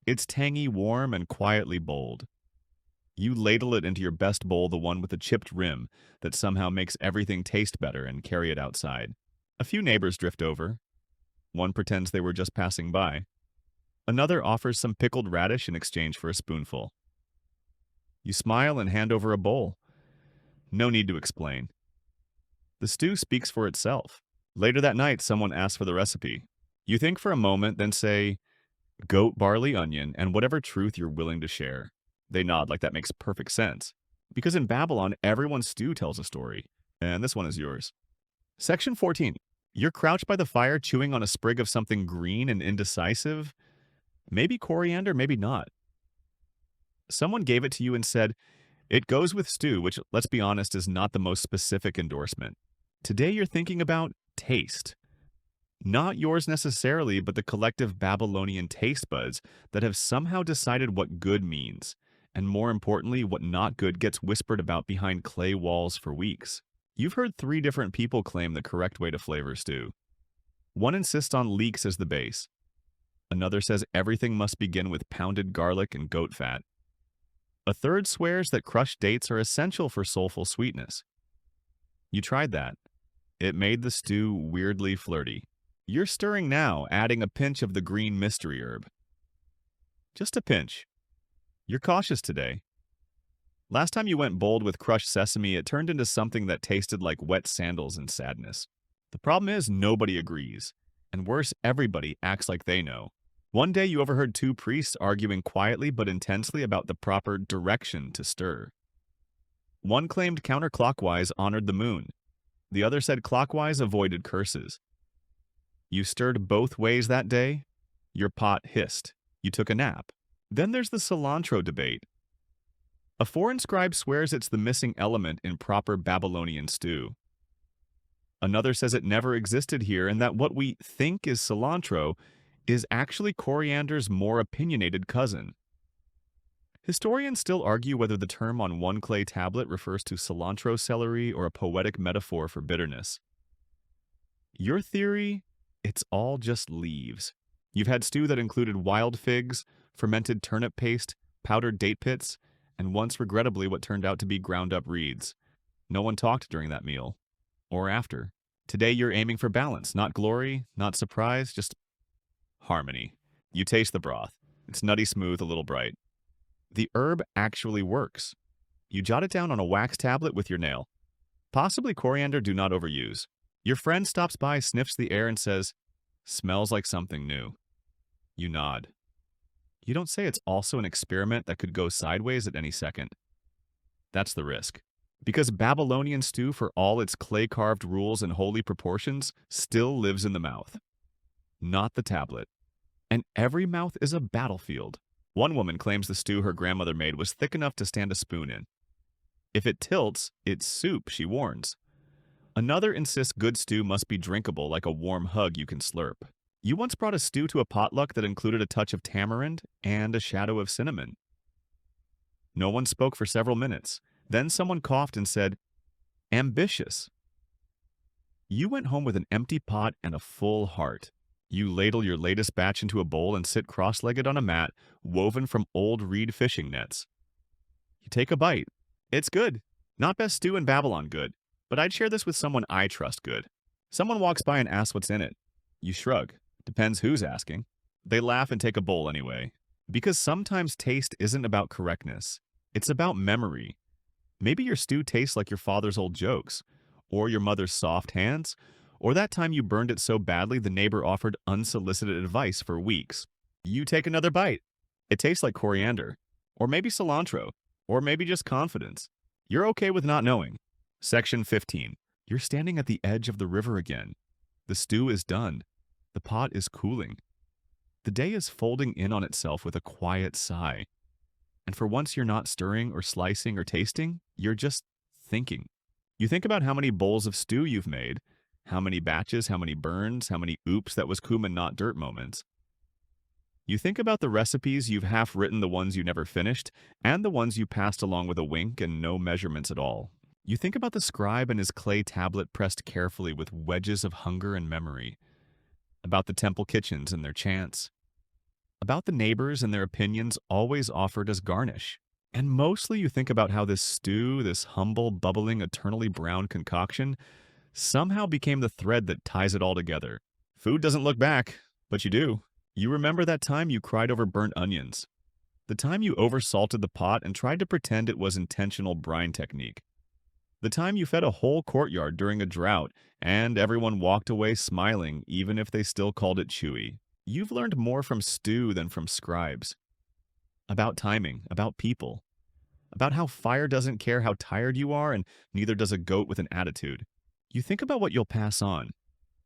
It's tangy, warm, and quietly bold. You ladle it into your best bowl, the one with the chipped rim that somehow makes everything taste better, and carry it outside. A few neighbors drift over. One pretends they were just passing by. Another offers some pickled radish in exchange for a spoonful. You smile and hand over a bowl. No need to explain. The stew speaks for itself. Later that night, someone asks for the recipe. You think for a moment, then say, goat, barley, onion, and whatever truth you're willing to share. They nod like that makes perfect sense. Because in Babylon, everyone's stew tells a story. And this one is yours. Section 14. You're crouched by the fire chewing on a sprig of something green and indecisive. Maybe coriander, maybe not. Someone gave it to you and said, it goes with stew, which, let's be honest, is not the most specific endorsement. Today you're thinking about taste. Not yours necessarily, but the collective Babylonian taste buds that have somehow decided what good means, and more importantly, what not good gets whispered about behind clay walls for weeks. You've heard 3 different people claim the correct way to flavor stew. One insists on leeks as the base. Another says everything must begin with pounded garlic and goat fat. A third swears that crushed dates are essential for soulful sweetness. You tried that. It made the stew weirdly flirty. You're stirring now, adding a pinch of the green mystery herb. Just a pinch. You're cautious today. Last time you went bold with crushed sesame, it turned into something that tasted like wet sandals and sadness. The problem is nobody agrees. And worse, everybody acts like they know. One day you overheard 2 priests arguing quietly but intensely about the proper direction to stir. One claimed counterclockwise honored the moon. The other said clockwise avoided curses. You stirred both ways that day. Your pot hissed. You took a nap. Then there's the cilantro debate. A foreign scribe swears it's the missing element in proper Babylonian stew. Another says it never existed here and that what we think is cilantro is actually coriander's more opinionated cousin. Historians still argue whether the term on one clay tablet refers to cilantro celery or a poetic metaphor for bitterness. Your theory? It's all just leaves. You've had stew that included wild figs, fermented turnip paste, powdered date pits, and once regrettably what turned out to be ground-up reeds. No one talked during that meal. Or after. Today you're aiming for balance, not glory, not surprise, just harmony. You taste the broth. It's nutty smooth, a little bright. The herb actually works. You jot it down on a wax tablet with your nail. Possibly coriander, do not overuse. Your friend stops by, sniffs the air, and says, smells like something new. You nod. You don't say it's also an experiment that could go sideways at any second. That's the risk. Because Babylonian stew, for all its clay-carved rules and holy proportions, still lives in the mouth. Not the tablet. And every mouth is a battlefield. One woman claims the stew her grandmother made was thick enough to stand a spoon in. If it tilts, it's soup, she warns. Another insists good stew must be drinkable like a warm hug you can slurp. You once brought a stew to a potluck that included a touch of tamarind and a shadow of cinnamon. No one spoke for several minutes. Then someone coughed and said, ambitious. You went home with an empty pot and a full heart. You ladle your latest batch into a bowl and sit cross-legged on a mat woven from old reed fishing nets. You take a bite. It's good. Not best stew in Babylon good, but I'd share this with someone I trust good. Someone walks by and asks what's in it. You shrug. Depends who's asking. They laugh and take a bowl anyway. Because sometimes taste isn't about correctness. It's about memory. Maybe your stew tastes like your father's old jokes, or your mother's soft hands, or that time you burned it so badly the neighbor offered unsolicited advice for weeks. You take another bite. It tastes like coriander, or maybe cilantro, or maybe just confidence. You're okay with not knowing. Section 15. You're standing at the edge of the river again. The stew is done. The pot is cooling. The day is folding in on itself with a quiet sigh. And for once you're not stirring or slicing or tasting, you're just thinking. You think about how many bowls of stew you've made, how many batches, how many burns, how many oops that was cumin not dirt moments. You think about the recipes you've half written, the ones you never finished, and the ones you passed along with a wink and no measurements at all. You think about the scribe and his clay tablet pressed carefully with wedges of hunger and memory. About the temple kitchens and their chants. About the neighbors and their opinions always offered as garnish. And mostly you think about how this stew, this humble, bubbling, eternally brown concoction, somehow became the thread that ties it all together. Food doesn't look back, but you do. You remember that time you cried over burnt onions? The time you oversalted the pot and tried to pretend it was intentional brine technique? The time you fed a whole courtyard during a drought and everyone walked away smiling even if they still called it chewy? You've learned more from stew than from scribes. About timing, about people, about how fire doesn't care how tired you are and neither does a goat with an attitude. You think about what you'll pass on.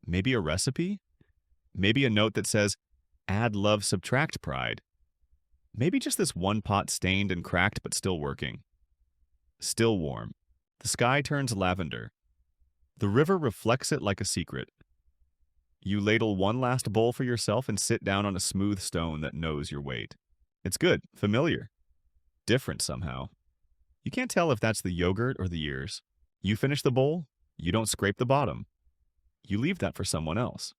Maybe a recipe? Maybe a note that says, add love, subtract pride. Maybe just this one pot stained and cracked but still working. Still warm. The sky turns lavender. The river reflects it like a secret. You ladle one last bowl for yourself and sit down on a smooth stone that knows your weight. It's good, familiar, different somehow. You can't tell if that's the yogurt or the years. You finish the bowl, you don't scrape the bottom. You leave that for someone else.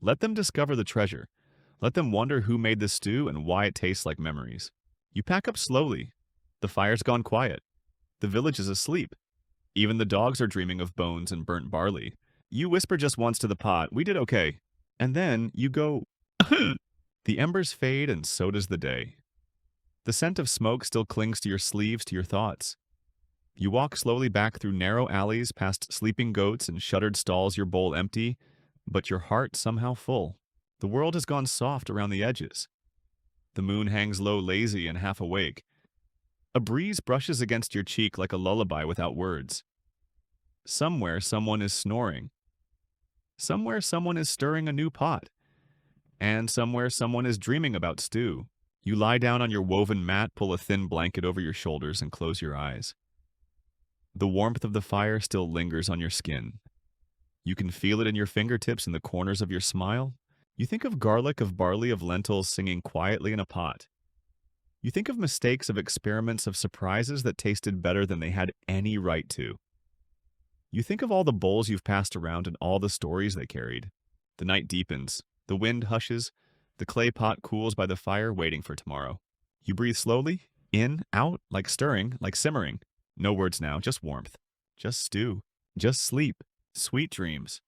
Let them discover the treasure. Let them wonder who made the stew and why it tastes like memories. You pack up slowly. The fire's gone quiet. The village is asleep. Even the dogs are dreaming of bones and burnt barley. You whisper just once to the pot, we did okay. And then you go, the embers fade and so does the day. The scent of smoke still clings to your sleeves, to your thoughts. You walk slowly back through narrow alleys past sleeping goats and shuttered stalls, your bowl empty, but your heart somehow full. The world has gone soft around the edges. The moon hangs low, lazy and half awake. A breeze brushes against your cheek like a lullaby without words. Somewhere someone is snoring. Somewhere someone is stirring a new pot. And somewhere someone is dreaming about stew. You lie down on your woven mat, pull a thin blanket over your shoulders, and close your eyes. The warmth of the fire still lingers on your skin. You can feel it in your fingertips and the corners of your smile. You think of garlic, of barley, of lentils singing quietly in a pot. You think of mistakes, of experiments, of surprises that tasted better than they had any right to. You think of all the bowls you've passed around and all the stories they carried. The night deepens. The wind hushes. The clay pot cools by the fire, waiting for tomorrow. You breathe slowly, in, out, like stirring, like simmering. No words now, just warmth. Just stew. Just sleep. Sweet dreams.